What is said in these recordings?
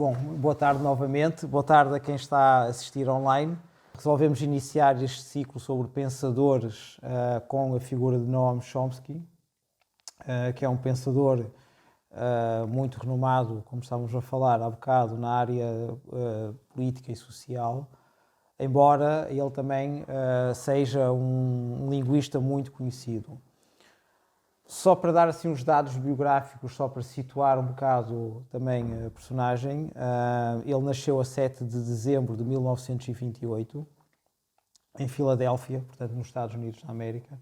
Bom, boa tarde novamente, boa tarde a quem está a assistir online. Resolvemos iniciar este ciclo sobre pensadores com a figura de Noam Chomsky, que é um pensador muito renomado, como estávamos a falar há bocado, na área política e social, embora ele também seja um linguista muito conhecido. Só para dar assim uns dados biográficos, só para situar um bocado também a personagem, ele nasceu a 7 de dezembro de 1928, em Filadélfia, portanto nos Estados Unidos da América,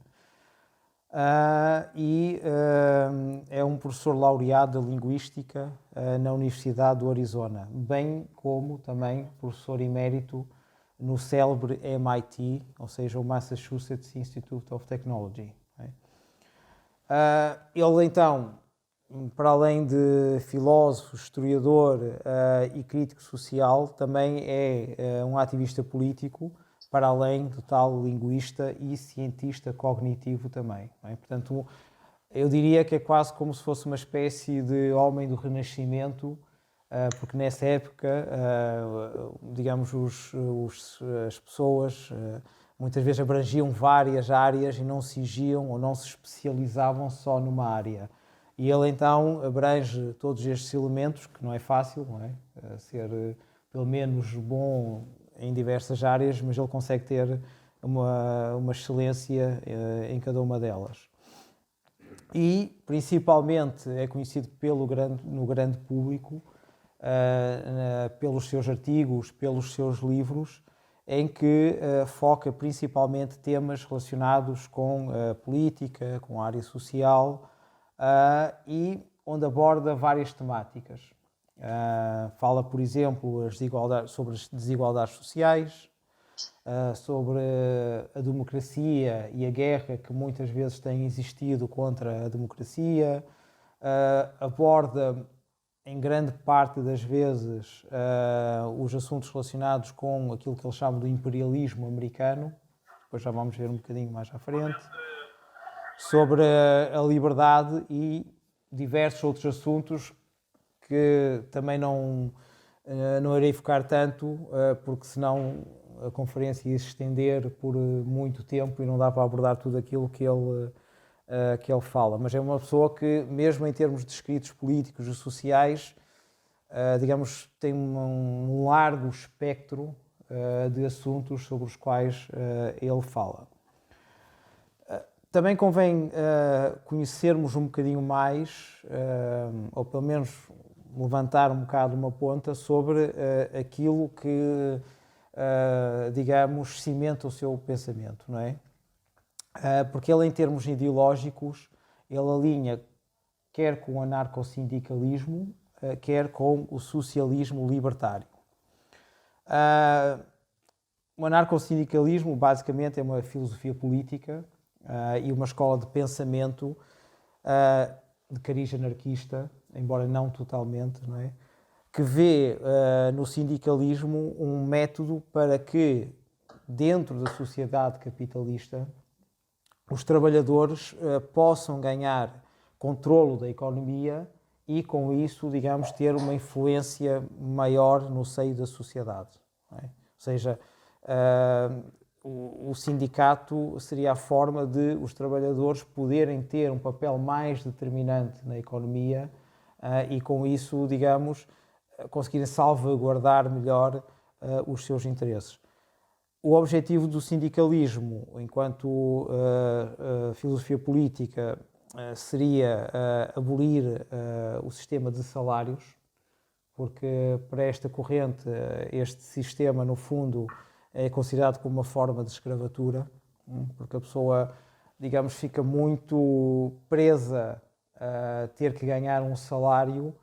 é um professor laureado de Linguística na Universidade do Arizona, bem como também professor emérito no célebre MIT, ou seja, o Massachusetts Institute of Technology. Ele então, para além de filósofo, historiador e crítico social, também é um ativista político, para além de tal linguista e cientista cognitivo também. Não é? Portanto, eu diria que é quase como se fosse uma espécie de homem do Renascimento, porque nessa época, digamos, as pessoas muitas vezes abrangiam várias áreas e não se cingiam ou não se especializavam só numa área. E ele então abrange todos estes elementos, que não é fácil, não é? Ser pelo menos bom em diversas áreas, mas ele consegue ter uma excelência em cada uma delas. E principalmente é conhecido no grande público, pelos seus artigos, pelos seus livros, em que foca principalmente temas relacionados com a política, com a área social e onde aborda várias temáticas. Fala, por exemplo, sobre as desigualdades sociais, sobre a democracia e a guerra que muitas vezes tem existido contra a democracia, aborda em grande parte das vezes os assuntos relacionados com aquilo que eles chamam de imperialismo americano, depois já vamos ver um bocadinho mais à frente, sobre a liberdade e diversos outros assuntos que também não irei focar tanto, porque senão a conferência ia se estender por muito tempo e não dá para abordar tudo aquilo que ele fala. Mas é uma pessoa que, mesmo em termos de escritos políticos e sociais, digamos, tem um largo espectro de assuntos sobre os quais ele fala. Também convém conhecermos um bocadinho mais, ou pelo menos levantar um bocado uma ponta sobre aquilo que, digamos, cimenta o seu pensamento, não é? Porque ele, em termos ideológicos, ele alinha quer com o anarcossindicalismo, quer com o socialismo libertário. O anarcossindicalismo, basicamente, é uma filosofia política e uma escola de pensamento de cariz anarquista, embora não totalmente, não é? Que vê no sindicalismo um método para que, dentro da sociedade capitalista, os trabalhadores possam ganhar controlo da economia e, com isso, digamos, ter uma influência maior no seio da sociedade. Não é? Ou seja, o sindicato seria a forma de os trabalhadores poderem ter um papel mais determinante na economia e, com isso, digamos, conseguirem salvaguardar melhor os seus interesses. O objetivo do sindicalismo, enquanto filosofia política, seria abolir o sistema de salários, porque para esta corrente este sistema, no fundo, é considerado como uma forma de escravatura, porque a pessoa, digamos, fica muito presa a ter que ganhar um salário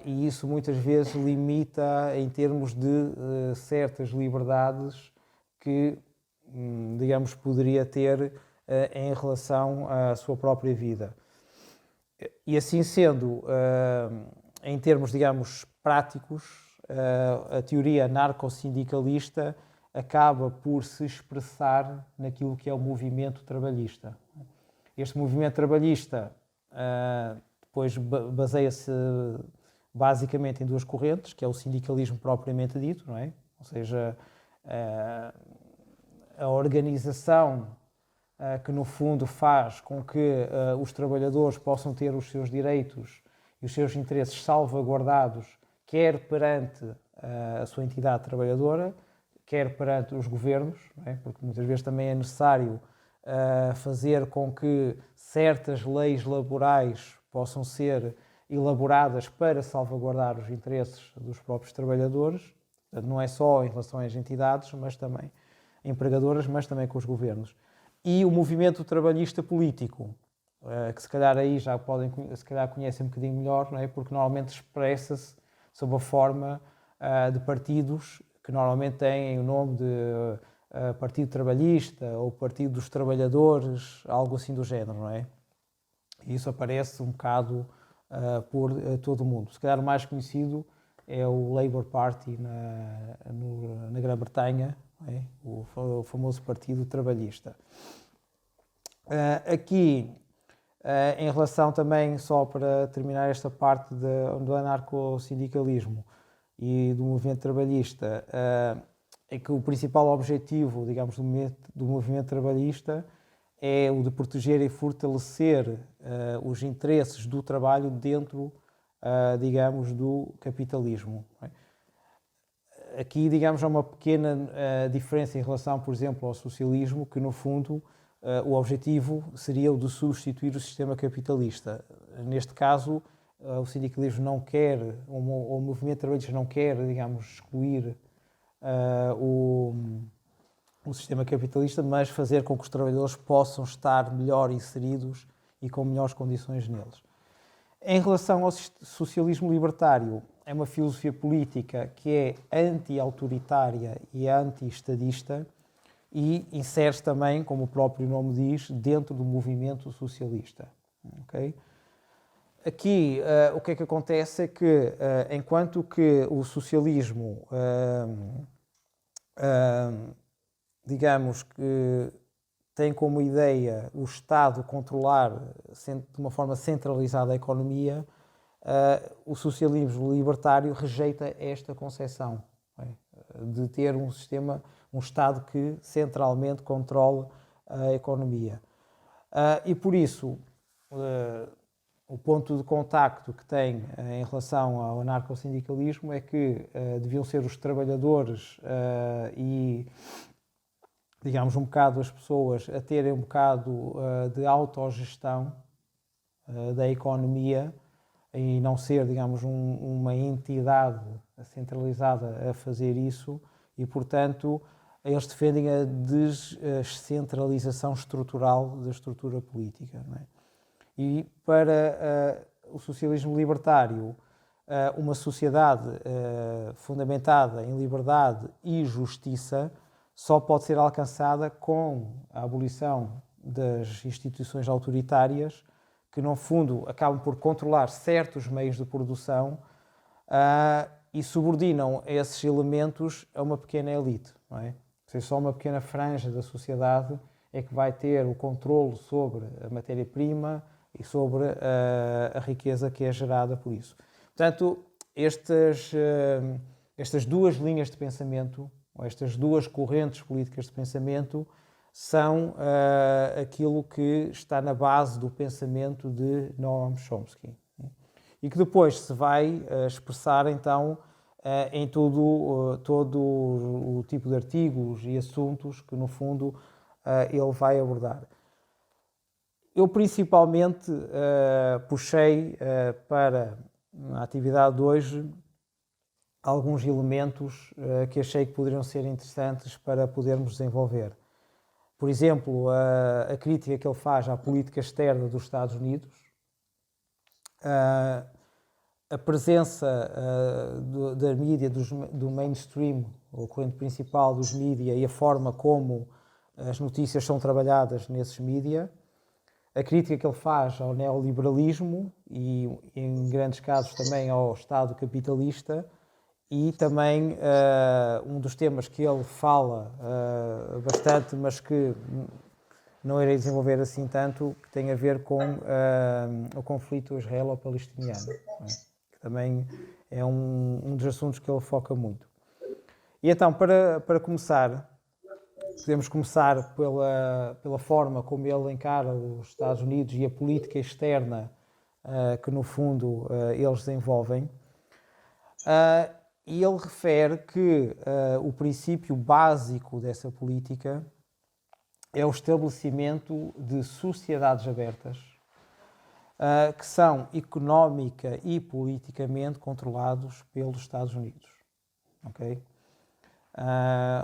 e isso muitas vezes limita em termos de certas liberdades que, digamos, poderia ter em relação à sua própria vida. E assim sendo, em termos, digamos, práticos, a teoria anarcossindicalista acaba por se expressar naquilo que é o movimento trabalhista. Este movimento trabalhista depois baseia-se basicamente em duas correntes, que é o sindicalismo propriamente dito, não é? Ou seja, a organização que no fundo faz com que os trabalhadores possam ter os seus direitos e os seus interesses salvaguardados, quer perante a sua entidade trabalhadora, quer perante os governos, não é? Porque muitas vezes também é necessário fazer com que certas leis laborais possam ser elaboradas para salvaguardar os interesses dos próprios trabalhadores. Não é só em relação às entidades, mas também empregadoras, mas também com os governos. E o movimento trabalhista político, que se calhar aí já podem, se calhar conhecem um bocadinho melhor, não é? Porque normalmente expressa-se sob a forma de partidos que normalmente têm o nome de Partido Trabalhista ou Partido dos Trabalhadores, algo assim do género, não é? E isso aparece um bocado por todo o mundo. Se calhar o mais conhecido é o Labour Party na Grã-Bretanha, é? O famoso Partido Trabalhista. Aqui, em relação também, só para terminar esta parte do anarcossindicalismo e do movimento trabalhista, é que o principal objetivo, digamos, do movimento trabalhista é o de proteger e fortalecer os interesses do trabalho dentro, digamos, do capitalismo. Aqui, digamos, há uma pequena diferença em relação, por exemplo, ao socialismo, que no fundo o objetivo seria o de substituir o sistema capitalista. Neste caso, o sindicalismo não quer, ou o movimento trabalhista não quer, digamos, excluir o sistema capitalista, mas fazer com que os trabalhadores possam estar melhor inseridos e com melhores condições neles. Em relação ao socialismo libertário, é uma filosofia política que é anti-autoritária e anti-estadista e insere-se também, como o próprio nome diz, dentro do movimento socialista. Okay? Aqui, o que é que acontece é que, enquanto que o socialismo, digamos que tem como ideia o Estado controlar de uma forma centralizada a economia, o socialismo libertário rejeita esta concepção, de ter um sistema, um Estado que centralmente controle a economia. E por isso, o ponto de contacto que tem em relação ao anarcossindicalismo é que deviam ser os trabalhadores e, digamos, um bocado as pessoas a terem um bocado de autogestão da economia e não ser, digamos, uma entidade centralizada a fazer isso e, portanto, eles defendem a descentralização estrutural da estrutura política. Não é? E para o socialismo libertário, uma sociedade fundamentada em liberdade e justiça só pode ser alcançada com a abolição das instituições autoritárias que, no fundo, acabam por controlar certos meios de produção e subordinam esses elementos a uma pequena elite. Não é? Ou seja, só uma pequena franja da sociedade é que vai ter o controle sobre a matéria-prima e sobre a riqueza que é gerada por isso. Portanto, estas duas linhas de pensamento, ou estas duas correntes políticas de pensamento, são aquilo que está na base do pensamento de Noam Chomsky. E que depois se vai expressar, então, em todo o tipo de artigos e assuntos que, no fundo, ele vai abordar. Eu, principalmente, puxei para a atividade de hoje alguns elementos que achei que poderiam ser interessantes para podermos desenvolver. Por exemplo, a crítica que ele faz à política externa dos Estados Unidos, a presença da mídia, do mainstream, o corrente principal dos mídia e a forma como as notícias são trabalhadas nesses mídia, a crítica que ele faz ao neoliberalismo e, em grandes casos, também ao Estado capitalista e também um dos temas que ele fala bastante, mas que não irei desenvolver assim tanto, que tem a ver com o conflito israelo-palestiniano, também é um dos assuntos que ele foca muito. E então, para começar, podemos começar pela forma como ele encara os Estados Unidos e a política externa que, no fundo, eles desenvolvem. E ele refere que o princípio básico dessa política é o estabelecimento de sociedades abertas que são económica e politicamente controlados pelos Estados Unidos. Okay?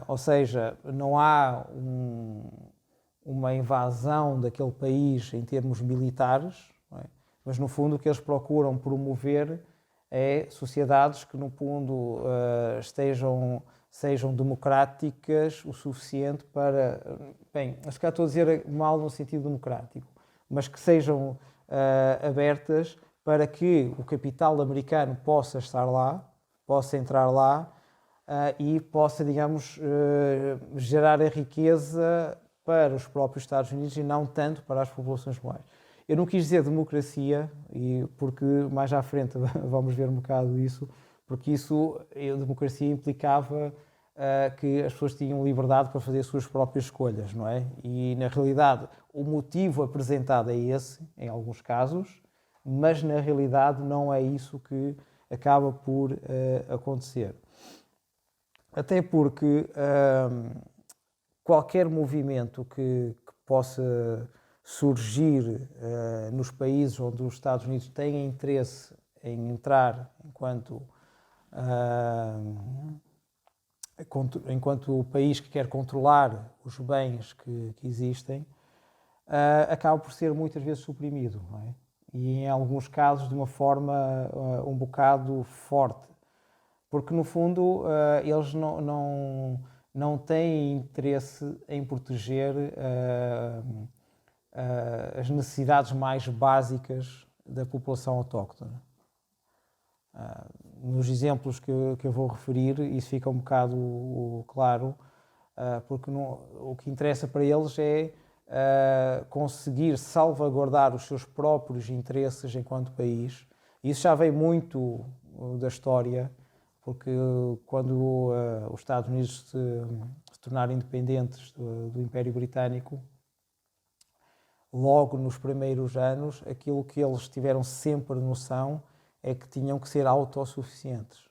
Ou seja, não há uma invasão daquele país em termos militares, não é? Mas no fundo o que eles procuram promover é sociedades que no fundo sejam democráticas o suficiente para, bem, se calhar estou a dizer mal no sentido democrático, mas que sejam abertas para que o capital americano possa estar lá, possa entrar lá e possa, digamos, gerar a riqueza para os próprios Estados Unidos e não tanto para as populações globais. Eu não quis dizer democracia, porque mais à frente vamos ver um bocado disso, porque a democracia implicava que as pessoas tinham liberdade para fazer as suas próprias escolhas, não é? E, na realidade, o motivo apresentado é esse, em alguns casos, mas, na realidade, não é isso que acaba por acontecer. Até porque qualquer movimento que possa surgir nos países onde os Estados Unidos têm interesse em entrar enquanto o país que quer controlar os bens que existem, acaba por ser muitas vezes suprimido, não é? E em alguns casos de uma forma um bocado forte. Porque, no fundo, eles não têm interesse em proteger as necessidades mais básicas da população autóctone. Nos exemplos que eu vou referir, isso fica um bocado claro, porque o que interessa para eles é conseguir salvaguardar os seus próprios interesses enquanto país. Isso já vem muito da história, porque quando os Estados Unidos se tornaram independentes do Império Britânico, logo nos primeiros anos, aquilo que eles tiveram sempre noção é que tinham que ser autossuficientes.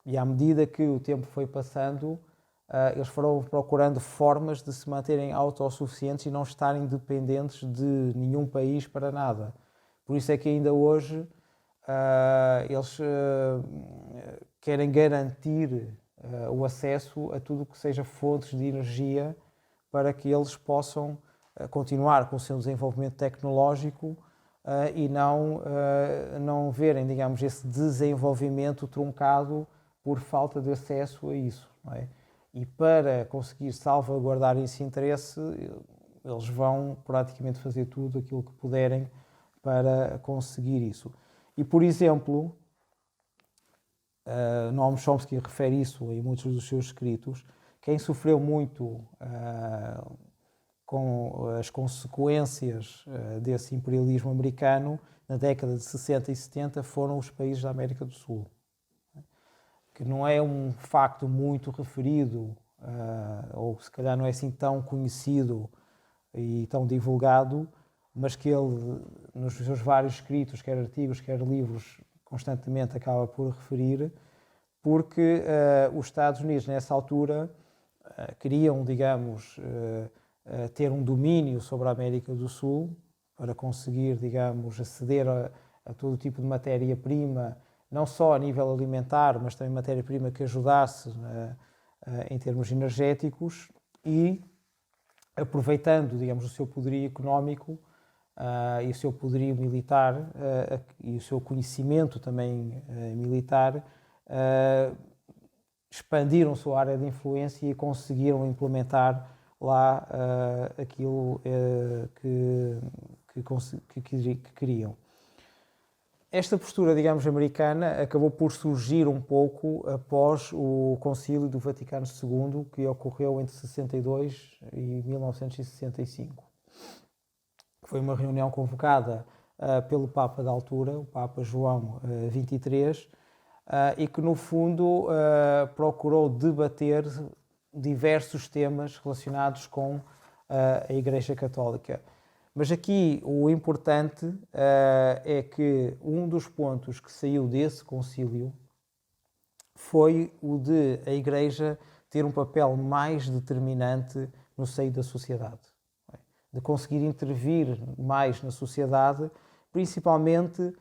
E à medida que o tempo foi passando, eles foram procurando formas de se manterem autossuficientes e não estarem dependentes de nenhum país para nada. Por isso é que ainda hoje eles querem garantir o acesso a tudo o que seja fontes de energia para que eles possam continuar com o seu desenvolvimento tecnológico e não verem, digamos, esse desenvolvimento truncado por falta de acesso a isso, não é? E para conseguir salvaguardar esse interesse, eles vão praticamente fazer tudo aquilo que puderem para conseguir isso. E, por exemplo, Noam Chomsky refere isso em muitos dos seus escritos, quem sofreu muito com as consequências desse imperialismo americano na década de 60 e 70 foram os países da América do Sul. Que não é um facto muito referido, ou se calhar não é assim tão conhecido e tão divulgado, mas que ele, nos seus vários escritos, quer artigos, quer livros, constantemente acaba por referir, porque os Estados Unidos, nessa altura, queriam, digamos, ter um domínio sobre a América do Sul, para conseguir, digamos, aceder a todo tipo de matéria-prima, não só a nível alimentar, mas também matéria-prima que ajudasse em termos energéticos e, aproveitando, digamos, o seu poderio económico e o seu poderio militar e o seu conhecimento também militar, expandiram a sua área de influência e conseguiram implementar lá aquilo que queriam. Esta postura, digamos, americana acabou por surgir um pouco após o Concílio do Vaticano II, que ocorreu entre 62 e 1965. Foi uma reunião convocada pelo Papa da altura, o Papa João XXIII, e que, no fundo, procurou debater diversos temas relacionados com a Igreja Católica. Mas aqui o importante é que um dos pontos que saiu desse concílio foi o de a Igreja ter um papel mais determinante no seio da sociedade, de conseguir intervir mais na sociedade, principalmente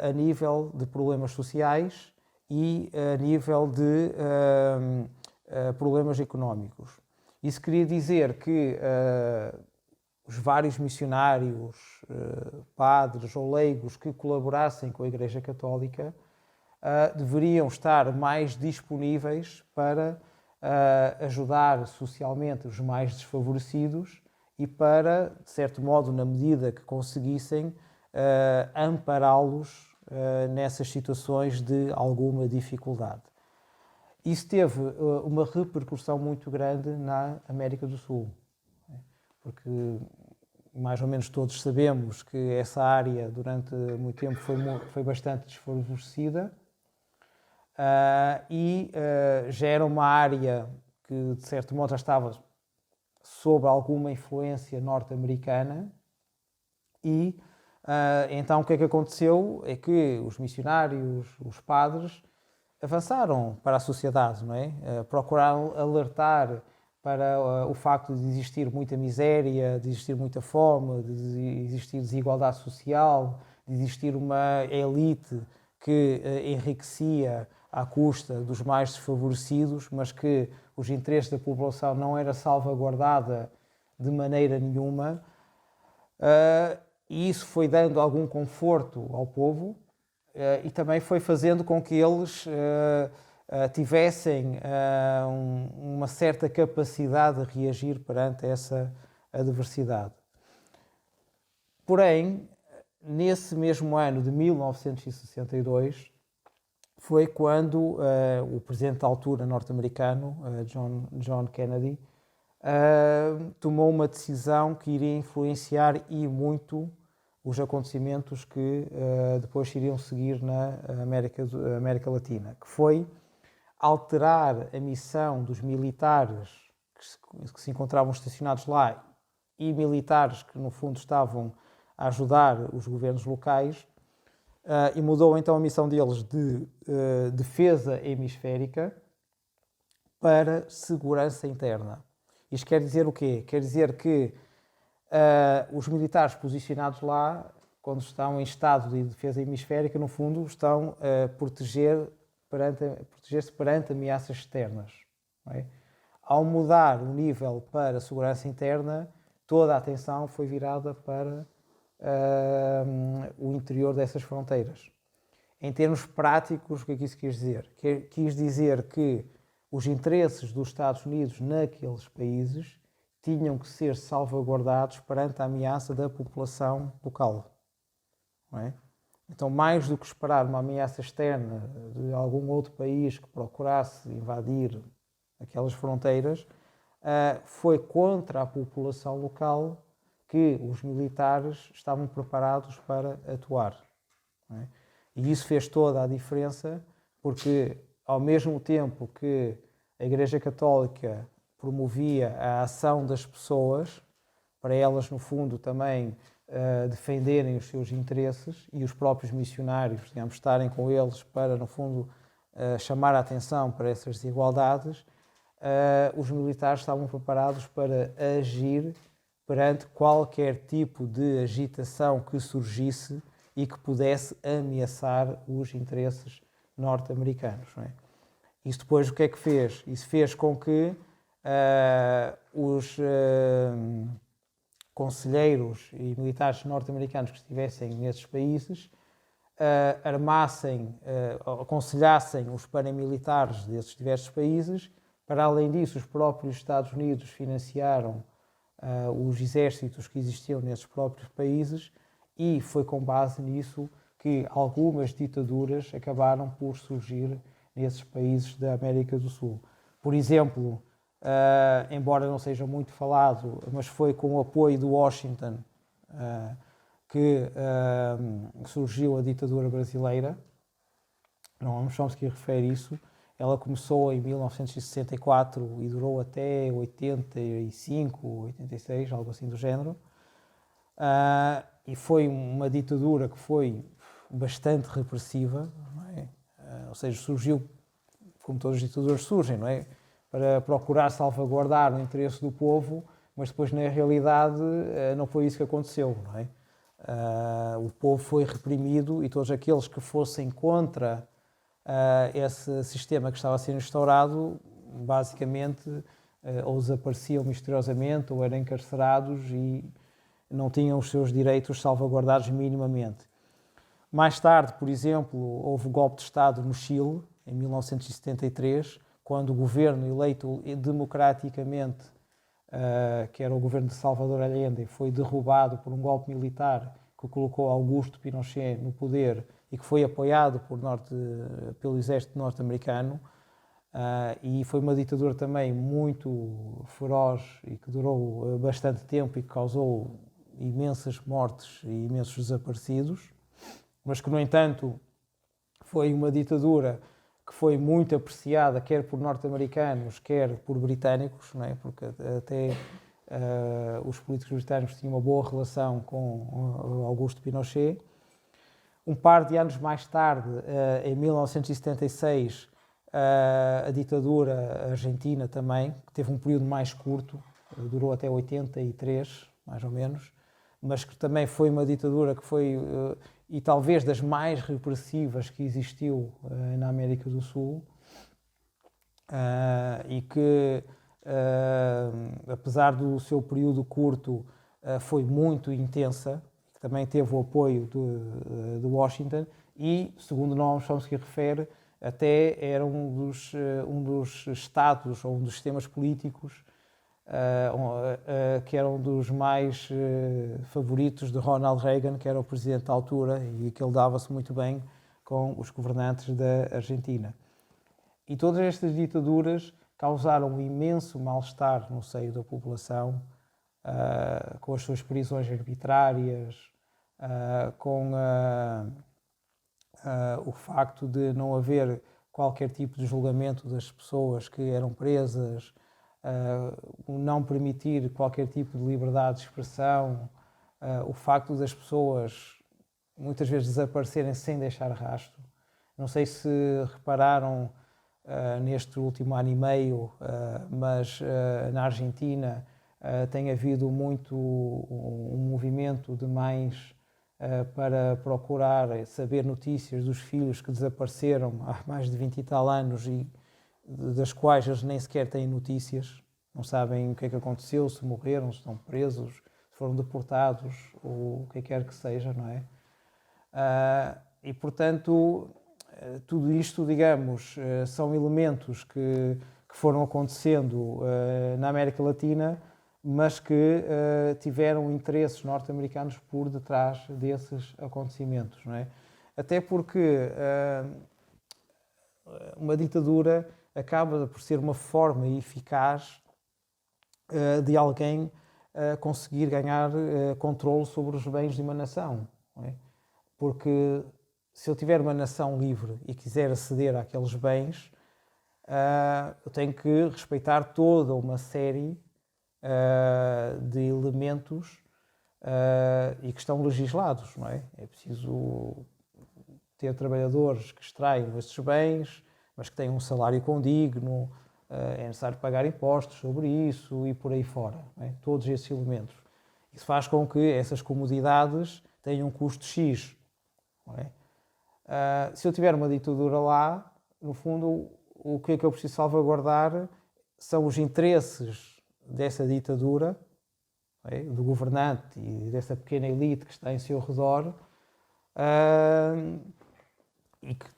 a nível de problemas sociais e a nível de problemas económicos. Isso queria dizer que os vários missionários, padres ou leigos que colaborassem com a Igreja Católica deveriam estar mais disponíveis para ajudar socialmente os mais desfavorecidos e para, de certo modo, na medida que conseguissem, ampará-los nessas situações de alguma dificuldade. Isso teve uma repercussão muito grande na América do Sul, porque mais ou menos todos sabemos que essa área durante muito tempo foi bastante desfavorecida e já era uma área que, de certo modo, já estava sob alguma influência norte-americana e então o que é que aconteceu é que os missionários, os padres, avançaram para a sociedade, não é? Procuraram alertar para o facto de existir muita miséria, de existir muita fome, de existir desigualdade social, de existir uma elite que enriquecia à custa dos mais desfavorecidos, mas que os interesses da população não era salvaguardada de maneira nenhuma. E isso foi dando algum conforto ao povo e também foi fazendo com que eles tivessem uma certa capacidade de reagir perante essa adversidade. Porém, nesse mesmo ano de 1962, foi quando o presidente da altura norte-americano, John Kennedy, tomou uma decisão que iria influenciar e muito os acontecimentos que depois iriam seguir na América Latina, que foi alterar a missão dos militares que se encontravam estacionados lá e militares que, no fundo, estavam a ajudar os governos locais, e mudou então a missão deles de defesa hemisférica para segurança interna. Isto quer dizer o quê? Quer dizer que os militares posicionados lá, quando estão em estado de defesa hemisférica, no fundo, estão a proteger-se perante ameaças externas. Não é? Ao mudar o nível para segurança interna, toda a atenção foi virada para o interior dessas fronteiras. Em termos práticos, o que é que isso quis dizer? Quis dizer que os interesses dos Estados Unidos naqueles países tinham que ser salvaguardados perante a ameaça da população local. Não é? Então, mais do que esperar uma ameaça externa de algum outro país que procurasse invadir aquelas fronteiras, foi contra a população local que os militares estavam preparados para atuar. Não é? E isso fez toda a diferença, porque ao mesmo tempo que a Igreja Católica promovia a ação das pessoas, para elas, no fundo, também defenderem os seus interesses e os próprios missionários, digamos, estarem com eles para, no fundo, chamar a atenção para essas desigualdades, os militares estavam preparados para agir perante qualquer tipo de agitação que surgisse e que pudesse ameaçar os interesses norte-americanos. Não é? Isso depois o que é que fez? Isso fez com que os conselheiros e militares norte-americanos que estivessem nesses países aconselhassem os paramilitares desses diversos países. Para além disso, os próprios Estados Unidos financiaram os exércitos que existiam nesses próprios países e foi com base nisso que algumas ditaduras acabaram por surgir nesses países da América do Sul. Por exemplo, embora não seja muito falado, mas foi com o apoio de Washington que surgiu a ditadura brasileira. Noam Chomsky refere isso. Ela começou em 1964 e durou até 85, 86, algo assim do género. E foi uma ditadura que foi bastante repressiva, não é? Ou seja, surgiu, como todas as ditaduras surgem, não é? Para procurar salvaguardar o interesse do povo, mas depois, na realidade, não foi isso que aconteceu, não é? O povo foi reprimido e todos aqueles que fossem contra esse sistema que estava a ser instaurado, basicamente, ou desapareciam misteriosamente ou eram encarcerados e não tinham os seus direitos salvaguardados minimamente. Mais tarde, por exemplo, houve o golpe de Estado no Chile, em 1973, quando o governo eleito democraticamente, que era o governo de Salvador Allende, foi derrubado por um golpe militar que colocou Augusto Pinochet no poder e que foi apoiado pelo exército norte-americano. E foi uma ditadura também muito feroz e que durou bastante tempo e que causou imensas mortes e imensos desaparecidos, mas que, no entanto, foi uma ditadura que foi muito apreciada, quer por norte-americanos, quer por britânicos, não é? Porque até os políticos britânicos tinham uma boa relação com Augusto Pinochet. Um par de anos mais tarde, em 1976, a ditadura argentina também, que teve um período mais curto, durou até 83, mais ou menos, mas que também foi uma ditadura que foi, e talvez das mais repressivas que existiu na América do Sul, e que, apesar do seu período curto, foi muito intensa, que também teve o apoio de Washington e, segundo Noam Chomsky refere, até era um dos estados ou um dos sistemas políticos que era um dos mais favoritos de Ronald Reagan, que era o presidente da altura, e que ele dava-se muito bem com os governantes da Argentina. E todas estas ditaduras causaram um imenso mal-estar no seio da população, com as suas prisões arbitrárias, com o facto de não haver qualquer tipo de julgamento das pessoas que eram presas, o não permitir qualquer tipo de liberdade de expressão, o facto das pessoas muitas vezes desaparecerem sem deixar rastro. Não sei se repararam neste último ano e meio, mas na Argentina tem havido muito um movimento de mães para procurar saber notícias dos filhos que desapareceram há mais de 20 e tal anos e das quais eles nem sequer têm notícias, não sabem o que é que aconteceu, se morreram, se estão presos, se foram deportados ou o que quer que seja, não é? E, portanto, tudo isto, digamos, são elementos que foram acontecendo na América Latina, mas que tiveram interesses norte-americanos por detrás desses acontecimentos, não é? Até porque uma ditadura acaba por ser uma forma eficaz de alguém conseguir ganhar controle sobre os bens de uma nação, não é? Porque se eu tiver uma nação livre e quiser aceder àqueles bens, eu tenho que respeitar toda uma série de elementos e que estão legislados, não é? É preciso ter trabalhadores que extraiam esses bens, mas que tenham um salário condigno, é necessário pagar impostos sobre isso e por aí fora, não é? Todos esses elementos. Isso faz com que essas comodidades tenham um custo X, não é? Se eu tiver uma ditadura lá, no fundo, o que é que eu preciso salvaguardar são os interesses dessa ditadura, é? Do governante e dessa pequena elite que está em seu redor, e que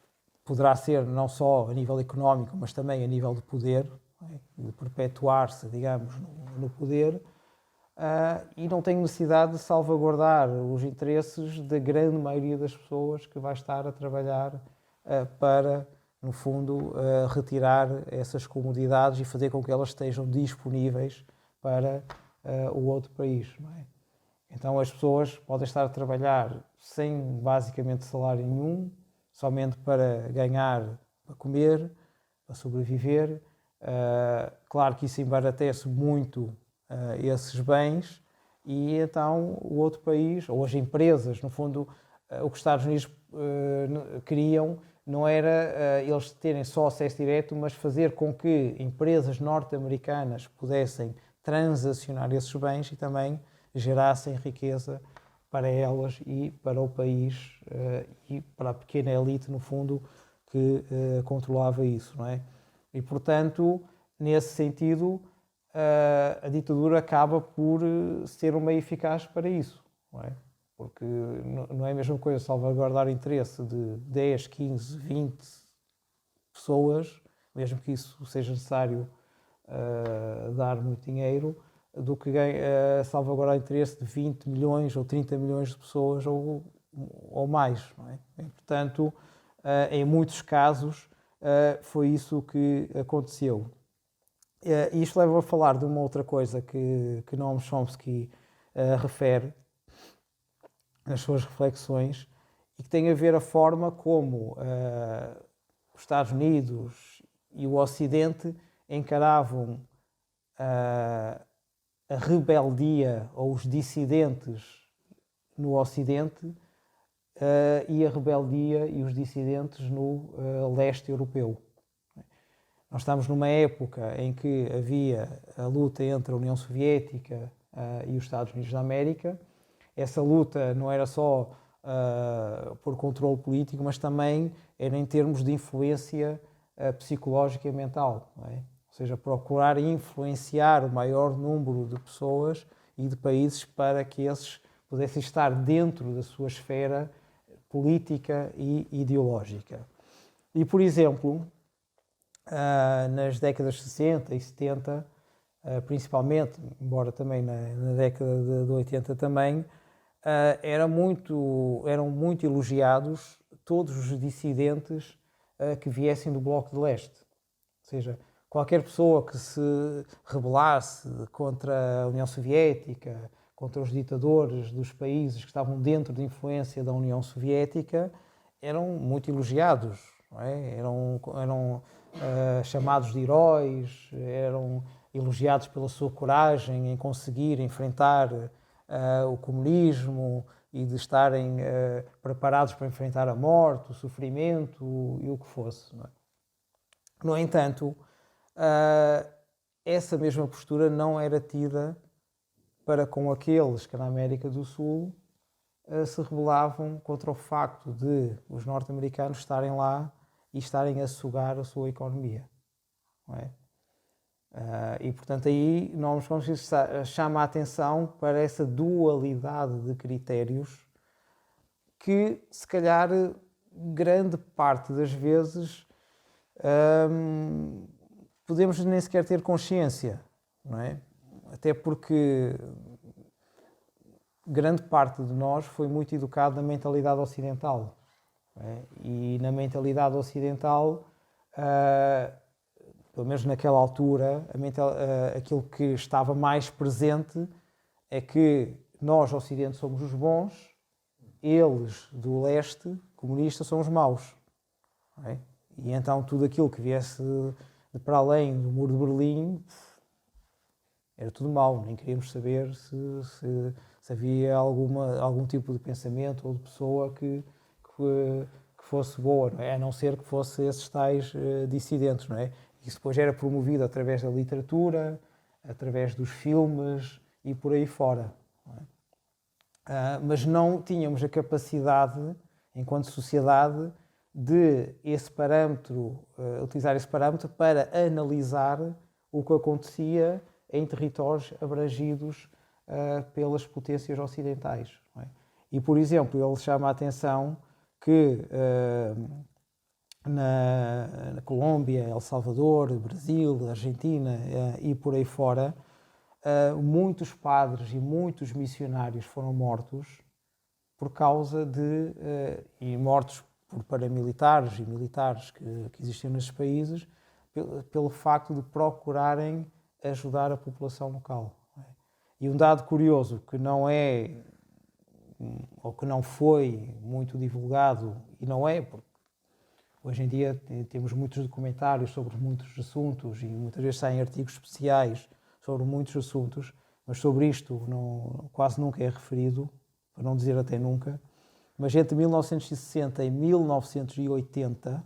poderá ser não só a nível económico, mas também a nível de poder, é? De perpetuar-se, digamos, no poder, e não tenho necessidade de salvaguardar os interesses da grande maioria das pessoas que vai estar a trabalhar para, no fundo, retirar essas comodidades e fazer com que elas estejam disponíveis para o outro país, não é? Então as pessoas podem estar a trabalhar sem basicamente salário nenhum, somente para ganhar, para comer, para sobreviver. Claro que isso embaratece muito esses bens e então o outro país, ou as empresas, no fundo, o que os Estados Unidos queriam não era eles terem só acesso direto, mas fazer com que empresas norte-americanas pudessem transacionar esses bens e também gerassem riqueza para elas e para o país e para a pequena elite, no fundo, que controlava isso, não é? E, portanto, nesse sentido, a ditadura acaba por ser um meio eficaz para isso, não é? Porque não é a mesma coisa salvaguardar o interesse de 10, 15, 20 pessoas, mesmo que isso seja necessário dar muito dinheiro, do que salvaguardar o interesse de 20 milhões ou 30 milhões de pessoas ou mais, não é? E, portanto, em muitos casos, foi isso que aconteceu. Isto leva a falar de uma outra coisa que Noam Chomsky refere nas suas reflexões e que tem a ver a forma como os Estados Unidos e o Ocidente encaravam a rebeldia ou os dissidentes no Ocidente e a rebeldia e os dissidentes no leste europeu. Nós estamos numa época em que havia a luta entre a União Soviética e os Estados Unidos da América. Essa luta não era só por controle político, mas também era em termos de influência psicológica e mental, não é? Ou seja, procurar influenciar o maior número de pessoas e de países para que esses pudessem estar dentro da sua esfera política e ideológica. E, por exemplo, nas décadas 60 e 70, principalmente, embora também na década de 80 também, eram muito elogiados todos os dissidentes que viessem do Bloco de Leste. Ou seja, qualquer pessoa que se rebelasse contra a União Soviética, contra os ditadores dos países que estavam dentro da influência da União Soviética, eram muito elogiados, não é? Eram chamados de heróis, eram elogiados pela sua coragem em conseguir enfrentar o comunismo e de estarem preparados para enfrentar a morte, o sofrimento e o que fosse. Não é? No entanto, essa mesma postura não era tida para com aqueles que na América do Sul se rebelavam contra o facto de os norte-americanos estarem lá e estarem a sugar a sua economia. Não é? E, portanto, aí nós chama a atenção para essa dualidade de critérios que, se calhar, grande parte das vezes podemos nem sequer ter consciência, não é? Até porque grande parte de nós foi muito educado na mentalidade ocidental. Não é? E na mentalidade ocidental, pelo menos naquela altura, aquilo que estava mais presente é que nós, Ocidente, somos os bons, eles, do leste, comunistas, são os maus. Não é? E então tudo aquilo que viesse de para além do Muro de Berlim era tudo mau, nem queríamos saber se havia algum tipo de pensamento ou de pessoa que fosse boa, não é? A não ser que fosse esses tais dissidentes, não é? Isso depois era promovido através da literatura, através dos filmes e por aí fora. Não é? Mas não tínhamos a capacidade, enquanto sociedade, de utilizar esse parâmetro para analisar o que acontecia em territórios abrangidos pelas potências ocidentais. Não é? E, por exemplo, ele chama a atenção que na Colômbia, El Salvador, Brasil, Argentina e por aí fora, muitos padres e muitos missionários foram mortos por causa e mortos por paramilitares e militares que existiam nesses países, pelo facto de procurarem ajudar a população local. E um dado curioso que não é, ou que não foi muito divulgado, e não é, porque hoje em dia temos muitos documentários sobre muitos assuntos e muitas vezes saem artigos especiais sobre muitos assuntos, mas sobre isto quase nunca é referido, para não dizer até nunca. Mas entre 1960 e 1980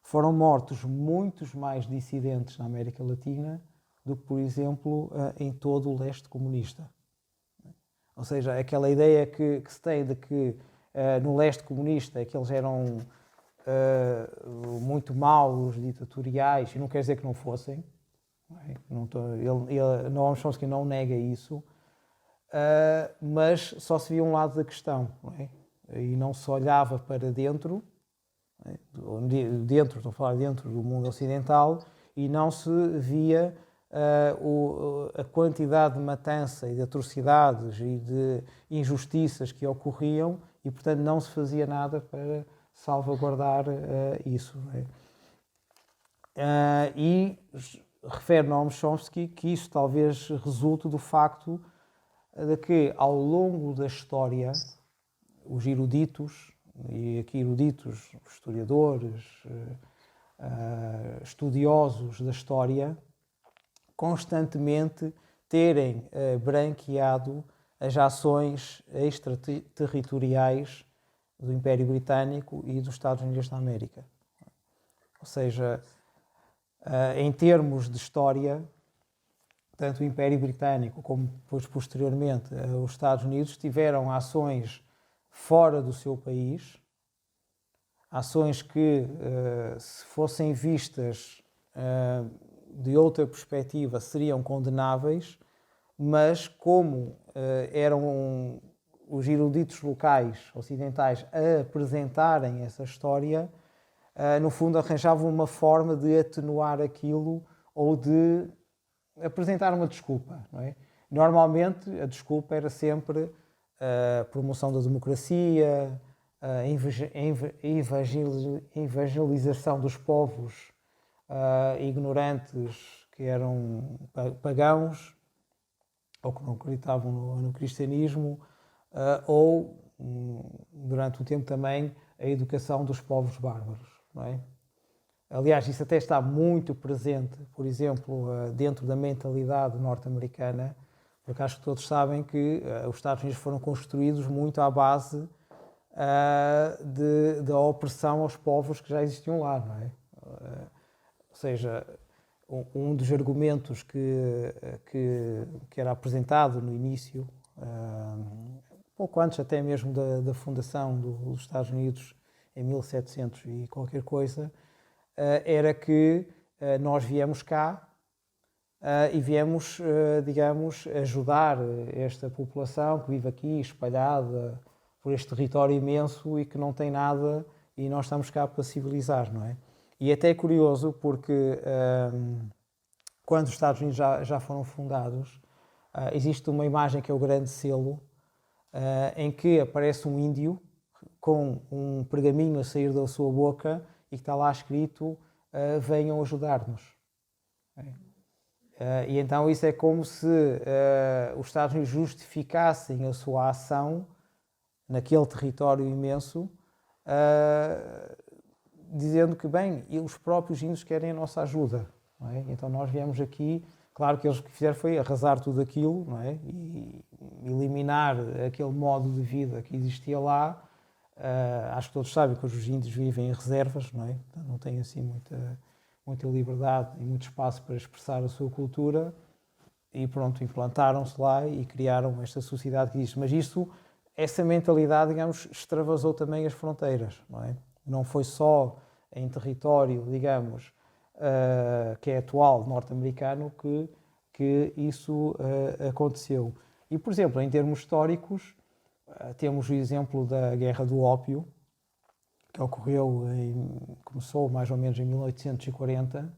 foram mortos muitos mais dissidentes na América Latina do que, por exemplo, em todo o leste comunista. Ou seja, aquela ideia que se tem de que no leste comunista que eles eram muito maus, ditatoriais, e não quer dizer que não fossem. Noam Chomsky não nega isso, mas só se via um lado da questão, não é? E não se olhava para dentro, estou a falar dentro do mundo ocidental, e não se via a quantidade de matança e de atrocidades e de injustiças que ocorriam e, portanto, não se fazia nada para salvaguardar isso. Não é? E refere Noam Chomsky que isso talvez resulte do facto de que, ao longo da história, os eruditos, e aqui eruditos, historiadores, estudiosos da história, constantemente terem branqueado as ações extraterritoriais do Império Britânico e dos Estados Unidos da América. Ou seja, em termos de história, tanto o Império Britânico como depois, posteriormente, os Estados Unidos tiveram ações fora do seu país, ações que, se fossem vistas de outra perspectiva, seriam condenáveis, mas como eram os eruditos locais ocidentais a apresentarem essa história, no fundo arranjavam uma forma de atenuar aquilo ou de apresentar uma desculpa, não é? Normalmente a desculpa era sempre a promoção da democracia, a evangelização dos povos ignorantes que eram pagãos ou que não acreditavam no cristianismo, ou durante um tempo também a educação dos povos bárbaros, não é? Aliás, isso até está muito presente, por exemplo, dentro da mentalidade norte-americana, porque acho que todos sabem que os Estados Unidos foram construídos muito à base da opressão aos povos que já existiam lá, não é? Ou seja, um dos argumentos que era apresentado no início, pouco antes até mesmo da fundação dos Estados Unidos, em 1700 e qualquer coisa, era que nós viemos cá e viemos, digamos, ajudar esta população que vive aqui espalhada por este território imenso e que não tem nada, e nós estamos cá para civilizar, não é? E até é curioso porque quando os Estados Unidos já foram fundados, existe uma imagem que é o Grande Selo, em que aparece um índio com um pergaminho a sair da sua boca e que está lá escrito: venham ajudar-nos. E então isso é como se os Estados Unidos justificassem a sua ação naquele território imenso, dizendo que, bem, os próprios índios querem a nossa ajuda, não é? Então nós viemos aqui, claro que eles o que fizeram foi arrasar tudo aquilo, não é? E eliminar aquele modo de vida que existia lá. Acho que todos sabem que os índios vivem em reservas, não é? Então, não têm assim muita liberdade e muito espaço para expressar a sua cultura, e pronto, implantaram-se lá e criaram esta sociedade que existe. Mas isso, essa mentalidade, digamos, extravasou também as fronteiras, não é? Não foi só em território, digamos, que é atual norte-americano que isso aconteceu. E, por exemplo, em termos históricos, temos o exemplo da Guerra do Ópio, que começou mais ou menos em 1840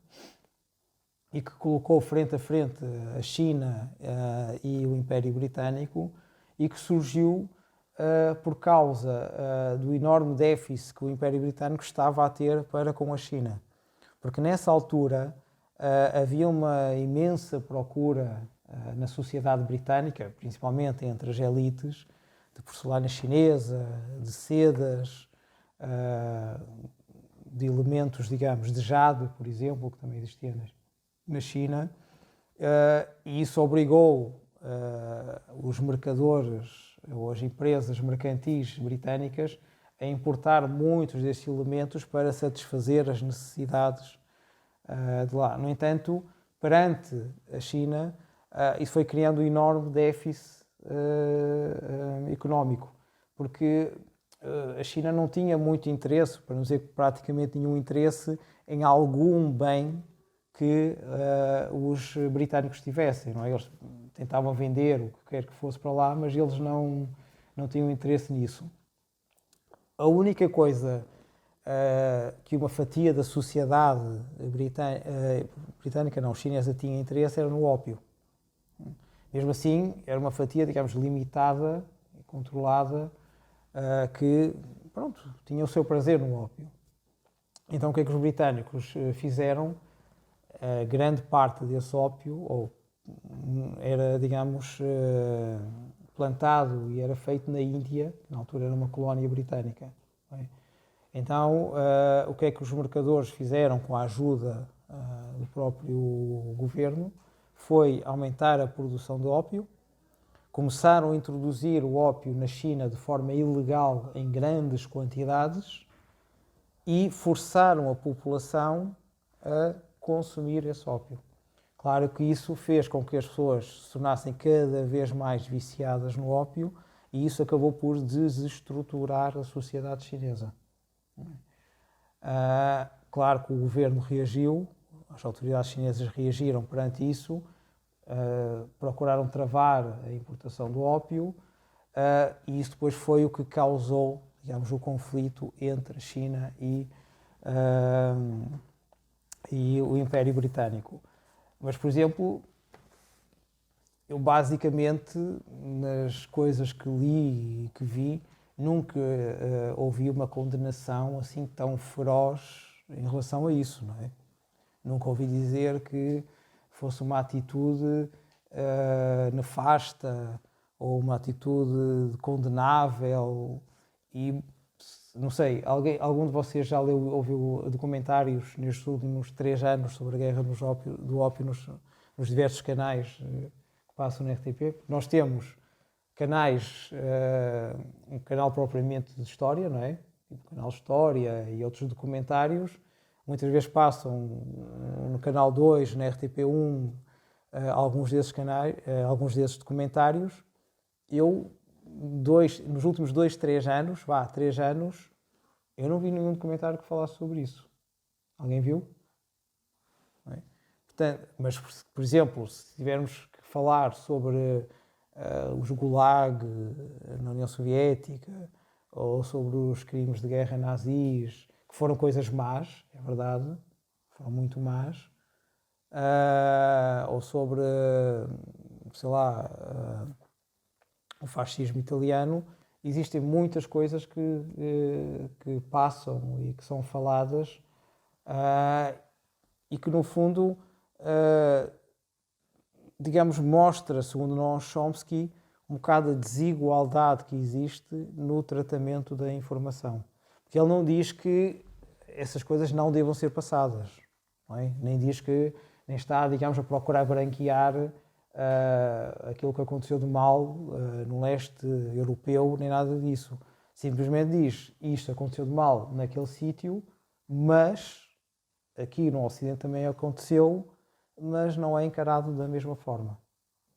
e que colocou frente a frente a China e o Império Britânico, e que surgiu por causa do enorme déficit que o Império Britânico estava a ter para com a China. Porque nessa altura havia uma imensa procura na sociedade britânica, principalmente entre as elites, de porcelana chinesa, de sedas, de elementos, digamos, de jade, por exemplo, que também existia na China, e isso obrigou os mercadores ou as empresas mercantis britânicas a importar muitos destes elementos para satisfazer as necessidades de lá. No entanto, perante a China, isso foi criando um enorme déficit económico, porque a China não tinha muito interesse, para não dizer praticamente nenhum interesse, em algum bem que os britânicos tivessem. Não é? Eles tentavam vender o que quer que fosse para lá, mas eles não tinham interesse nisso. A única coisa que uma fatia da sociedade britânica, não, chinesa, tinha interesse era no ópio. Mesmo assim, era uma fatia, digamos, limitada e controlada, que, pronto, tinha o seu prazer no ópio. Então, o que é que os britânicos fizeram? Grande parte desse ópio era, digamos, plantado e era feito na Índia, que na altura era uma colónia britânica. Então, o que é que os mercadores fizeram com a ajuda do próprio governo? Foi aumentar a produção de ópio, começaram a introduzir o ópio na China de forma ilegal em grandes quantidades e forçaram a população a consumir esse ópio. Claro que isso fez com que as pessoas se tornassem cada vez mais viciadas no ópio e isso acabou por desestruturar a sociedade chinesa. Claro que o governo reagiu, as autoridades chinesas reagiram perante isso, procuraram travar a importação do ópio e isso depois foi o que causou, digamos, o conflito entre a China e o Império Britânico. Mas, por exemplo, eu basicamente, nas coisas que li e que vi, nunca ouvi uma condenação assim tão feroz em relação a isso, não é? Nunca ouvi dizer que fosse uma atitude nefasta ou uma atitude condenável e não sei, algum de vocês já ouviu documentários nestes últimos 3 anos sobre a guerra do ópio nos diversos canais que passam na RTP? Nós temos canais, um canal propriamente de história, não é? Tipo canal de História e outros documentários. Muitas vezes passam no canal 2, na RTP1, alguns desses documentários. Eu, nos últimos 3 anos, 3 anos, eu não vi nenhum documentário que falasse sobre isso. Alguém viu? Não é? Portanto, mas, por exemplo, se tivermos que falar sobre os Gulag na União Soviética ou sobre os crimes de guerra nazis, que foram coisas más, é verdade, foram muito más, ou sobre, sei lá, o fascismo italiano, existem muitas coisas que passam e que são faladas e que, no fundo, digamos, mostra, segundo Noam Chomsky, um bocado a desigualdade que existe no tratamento da informação. Porque ele não diz que essas coisas não devam ser passadas, não é? Nem está, digamos, a procurar branquear aquilo que aconteceu de mal no leste europeu, nem nada disso. Simplesmente diz, isto aconteceu de mal naquele sítio, mas aqui no Ocidente também aconteceu, mas não é encarado da mesma forma.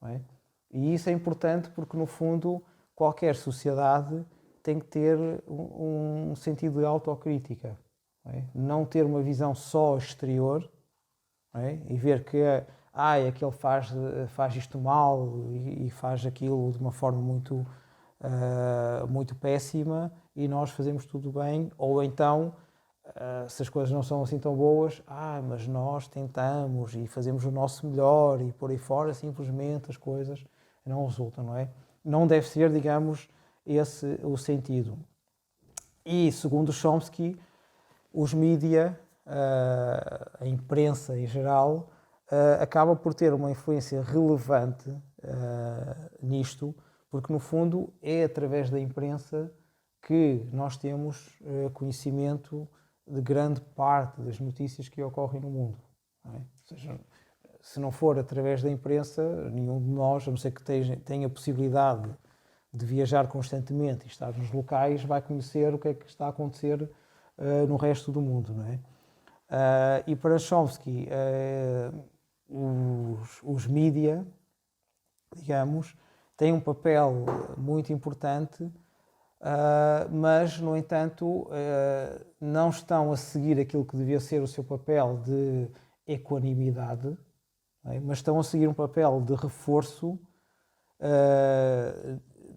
Não é? E isso é importante porque, no fundo, qualquer sociedade tem que ter um sentido de autocrítica. Não ter uma visão só exterior, e ver que aquele faz isto mal e faz aquilo de uma forma muito péssima e nós fazemos tudo bem, ou então, se as coisas não são assim tão boas, mas nós tentamos e fazemos o nosso melhor e por aí fora, simplesmente as coisas não resultam, não é? Não deve ser, digamos, esse o sentido. E, segundo Chomsky, os mídia, a imprensa em geral, acaba por ter uma influência relevante nisto, porque no fundo é através da imprensa que nós temos conhecimento de grande parte das notícias que ocorrem no mundo. Não é? Ou seja, se não for através da imprensa, nenhum de nós, a não ser que tenha a possibilidade de viajar constantemente e estar nos locais, vai conhecer o que é que está a acontecer no resto do mundo. Não é? E para Chomsky, os mídia, digamos, têm um papel muito importante, mas, no entanto, não estão a seguir aquilo que devia ser o seu papel de equanimidade, não é? Mas estão a seguir um papel de reforço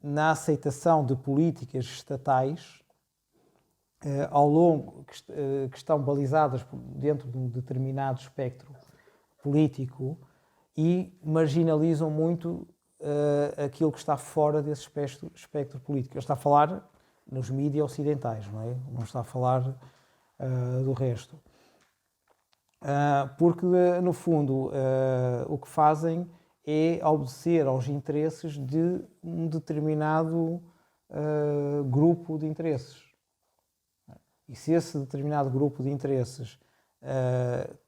na aceitação de políticas estatais ao longo, que estão balizadas dentro de um determinado espectro político e marginalizam muito aquilo que está fora desse espectro político. Ele está a falar nos mídias ocidentais, não é? Não está a falar do resto. Porque, no fundo, o que fazem é obedecer aos interesses de um determinado grupo de interesses. E se esse determinado grupo de interesses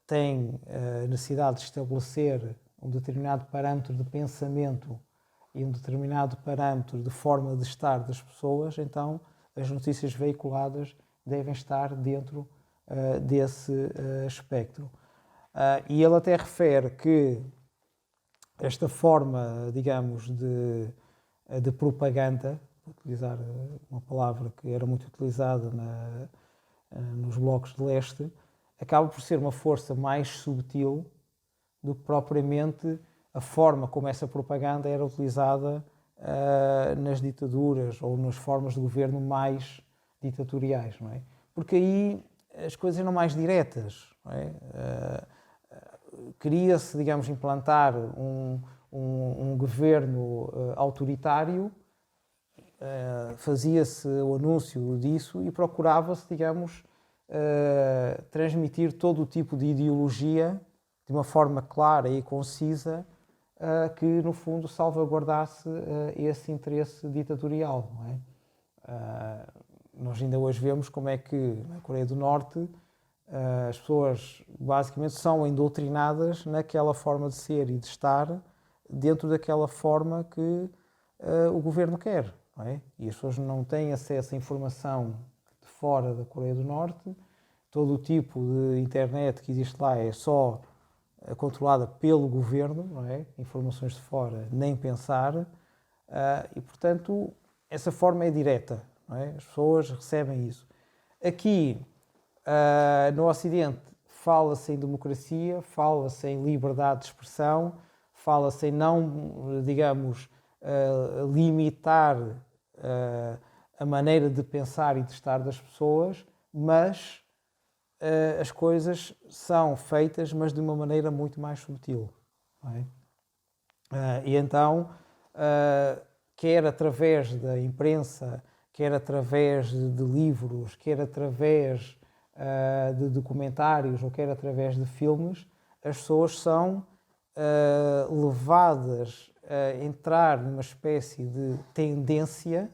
tem necessidade de estabelecer um determinado parâmetro de pensamento e um determinado parâmetro de forma de estar das pessoas, então as notícias veiculadas devem estar dentro desse espectro. E ele até refere que esta forma, digamos, de propaganda, vou utilizar uma palavra que era muito utilizada nos blocos de leste, acaba por ser uma força mais subtil do que propriamente a forma como essa propaganda era utilizada nas ditaduras ou nas formas de governo mais ditatoriais, não é? Porque aí as coisas eram mais diretas, não é? Queria-se, digamos, implantar um governo autoritário, fazia-se o anúncio disso e procurava-se, digamos, transmitir todo o tipo de ideologia de uma forma clara e concisa que, no fundo, salvaguardasse esse interesse ditatorial. Não é? Nós ainda hoje vemos como é que, na Coreia do Norte, as pessoas basicamente são indoutrinadas naquela forma de ser e de estar dentro daquela forma que o governo quer. Não é? E as pessoas não têm acesso à informação de fora da Coreia do Norte. Todo o tipo de internet que existe lá é só controlada pelo governo, não é? Informações de fora, nem pensar. E, portanto, essa forma é direta. Não é? As pessoas recebem isso. Aqui, no Ocidente, fala-se em democracia, fala-se em liberdade de expressão, fala-se em não, digamos, limitar a maneira de pensar e de estar das pessoas, mas as coisas são feitas, mas de uma maneira muito mais subtil. Não é? E então, quer através da imprensa, quer através de livros, quer através de documentários ou quer através de filmes, as pessoas são levadas a entrar numa espécie de tendência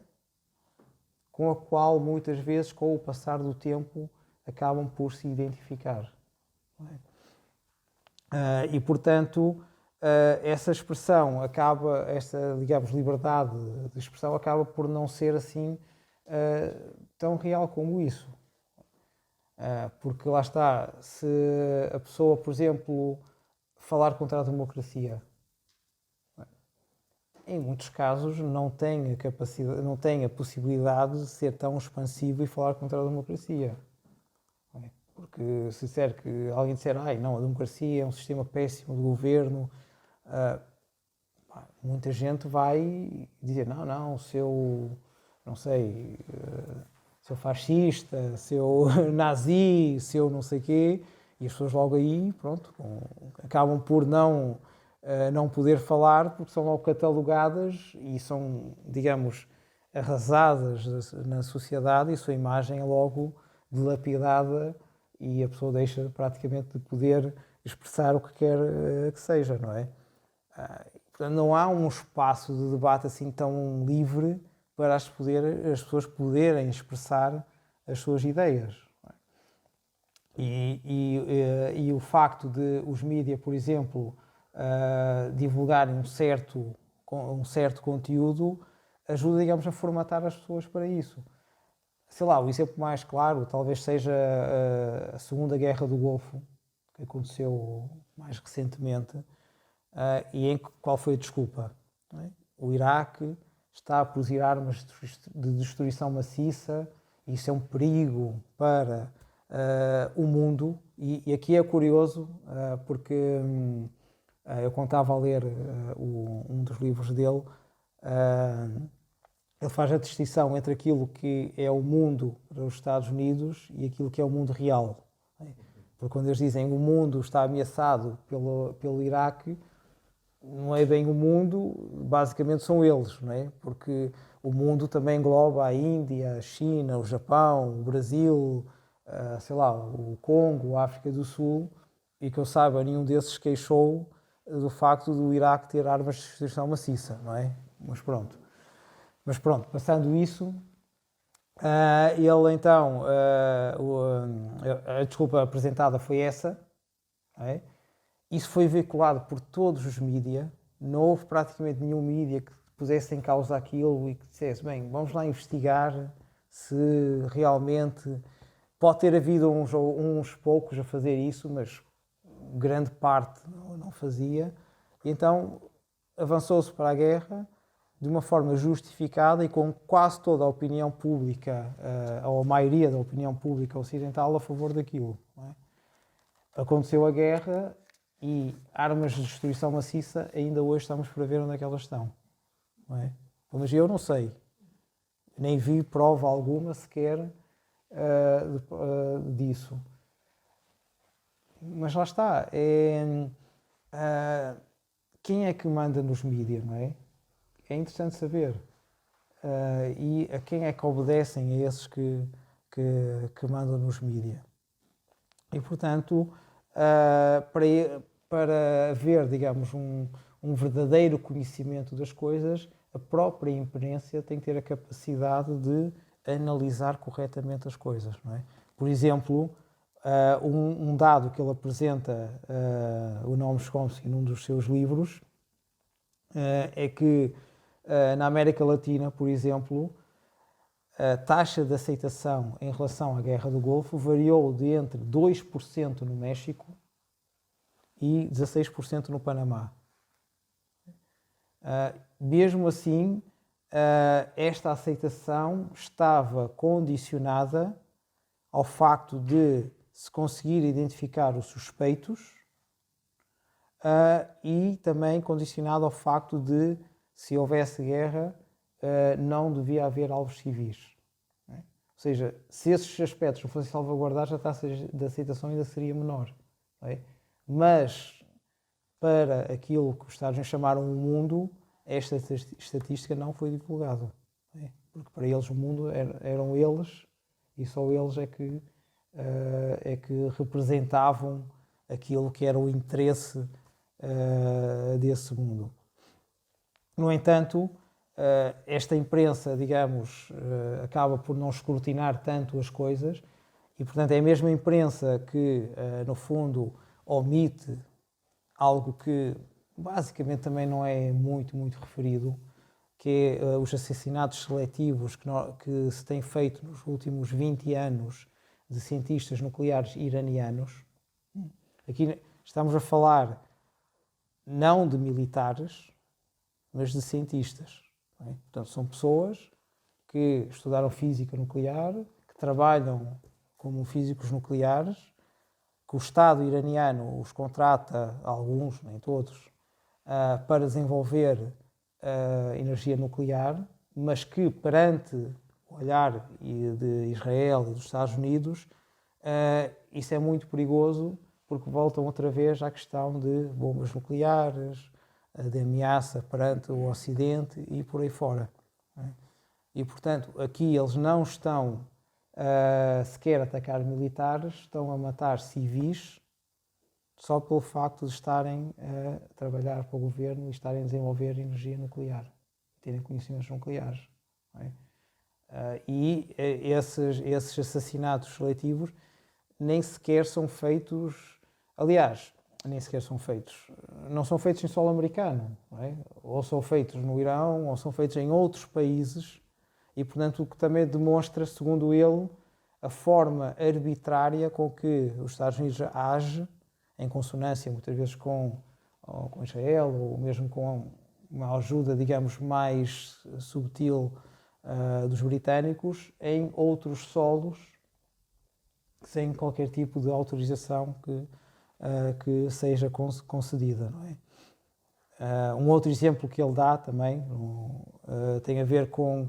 com a qual muitas vezes, com o passar do tempo, acabam por se identificar. Não é? E, portanto, essa expressão acaba, essa, digamos, liberdade de expressão acaba por não ser assim tão real como isso. Porque lá está, se a pessoa, por exemplo, falar contra a democracia, em muitos casos não tem a capacidade, não tem a possibilidade de ser tão expansivo e falar contra a democracia. Porque se disser que alguém disser, não, a democracia é um sistema péssimo de governo, muita gente vai dizer, não, não sei, seu fascista, seu nazi, seu não sei quê, e as pessoas logo aí, pronto, acabam por não poder falar porque são logo catalogadas e são, digamos, arrasadas na sociedade e a sua imagem é logo dilapidada e a pessoa deixa praticamente de poder expressar o que quer que seja, não é? Portanto, não há um espaço de debate assim tão livre para as pessoas poderem expressar as suas ideias. E o facto de os mídias, por exemplo, divulgarem um certo conteúdo, ajuda, digamos, a formatar as pessoas para isso. Sei lá, o exemplo mais claro talvez seja a Segunda Guerra do Golfo, que aconteceu mais recentemente, e qual foi a desculpa? Não é? O Iraque está a produzir armas de destruição maciça, e isso é um perigo para o mundo. E aqui é curioso, porque eu contava a ler um dos livros dele. Ele faz a distinção entre aquilo que é o mundo para os Estados Unidos e aquilo que é o mundo real. Porque quando eles dizem que o mundo está ameaçado pelo Iraque, não é bem o mundo, basicamente são eles, não é? Porque o mundo também engloba a Índia, a China, o Japão, o Brasil, sei lá, o Congo, a África do Sul, e que eu saiba, nenhum desses queixou do facto do Iraque ter armas de destruição maciça, não é? Mas pronto, passando isso, ele então, a desculpa apresentada foi essa, não é? Isso foi veiculado por todos os mídias, não houve praticamente nenhum mídia que pusesse em causa aquilo e que dissesse, bem, vamos lá investigar se realmente pode ter havido uns poucos a fazer isso, mas grande parte não fazia. E então avançou-se para a guerra de uma forma justificada e com quase toda a opinião pública, ou a maioria da opinião pública ocidental a favor daquilo. Não é? Aconteceu a guerra e armas de destruição maciça ainda hoje estamos para ver onde é que elas estão. Não é? Mas eu não sei. Nem vi prova alguma sequer disso. Mas lá está. Quem é que manda nos mídias, não é? É interessante saber. E a quem é que obedecem a esses que mandam nos mídias. E, portanto, para haver, digamos, um verdadeiro conhecimento das coisas, a própria imprensa tem que ter a capacidade de analisar corretamente as coisas. Não é? Por exemplo, um dado que ele apresenta, o Noam Chomsky, num dos seus livros, é que na América Latina, por exemplo, a taxa de aceitação em relação à Guerra do Golfo variou de entre 2% no México e 16% no Panamá. Mesmo assim, esta aceitação estava condicionada ao facto de se conseguir identificar os suspeitos e também condicionado ao facto de, se houvesse guerra, não devia haver alvos civis. Ou seja, se esses aspectos não fossem salvaguardados, a taxa de aceitação ainda seria menor. Mas, para aquilo que os Estados chamaram o mundo, esta estatística não foi divulgada. Porque para eles o mundo eram eles e só eles é que representavam aquilo que era o interesse desse mundo. No entanto, esta imprensa, digamos, acaba por não escrutinar tanto as coisas e, portanto, é a mesma imprensa que, no fundo, omite algo que, basicamente, também não é muito referido, que é os assassinatos seletivos que se têm feito nos últimos 20 anos de cientistas nucleares iranianos. Aqui estamos a falar não de militares, mas de cientistas. Portanto, são pessoas que estudaram física nuclear, que trabalham como físicos nucleares, que o Estado iraniano os contrata, alguns, nem todos, para desenvolver energia nuclear, mas que perante o olhar de Israel e dos Estados Unidos, isso é muito perigoso, porque voltam outra vez à questão de bombas nucleares, de ameaça perante o Ocidente e por aí fora. E, portanto, aqui eles não estão sequer a atacar militares, estão a matar civis só pelo facto de estarem a trabalhar para o governo e estarem a desenvolver energia nuclear, terem conhecimentos nucleares. Não é? Esses assassinatos seletivos nem sequer são feitos, aliás, nem sequer são feitos, não são feitos em solo americano, não é? Ou são feitos no Irão, ou são feitos em outros países, e portanto o que também demonstra, segundo ele, a forma arbitrária com que os Estados Unidos age, em consonância muitas vezes com Israel, ou mesmo com uma ajuda, digamos, mais subtil dos britânicos, em outros solos, sem qualquer tipo de autorização que seja concedida. Não é? Um outro exemplo que ele dá também tem a ver com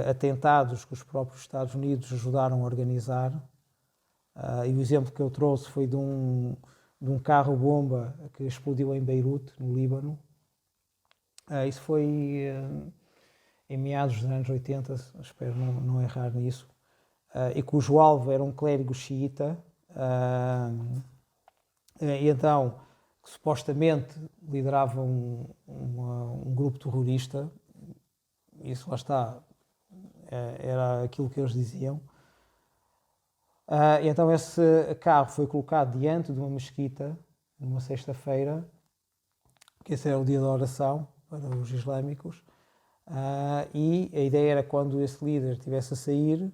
atentados que os próprios Estados Unidos ajudaram a organizar. E o exemplo que eu trouxe foi de um carro-bomba que explodiu em Beirute, no Líbano. Isso foi em meados dos anos 80, espero não errar nisso, e cujo alvo era um clérigo xiita, e então, que supostamente liderava um grupo terrorista. Isso lá está, era aquilo que eles diziam. E então esse carro foi colocado diante de uma mesquita, numa sexta-feira, que esse era o dia da oração para os islâmicos, e a ideia era, quando esse líder estivesse a sair,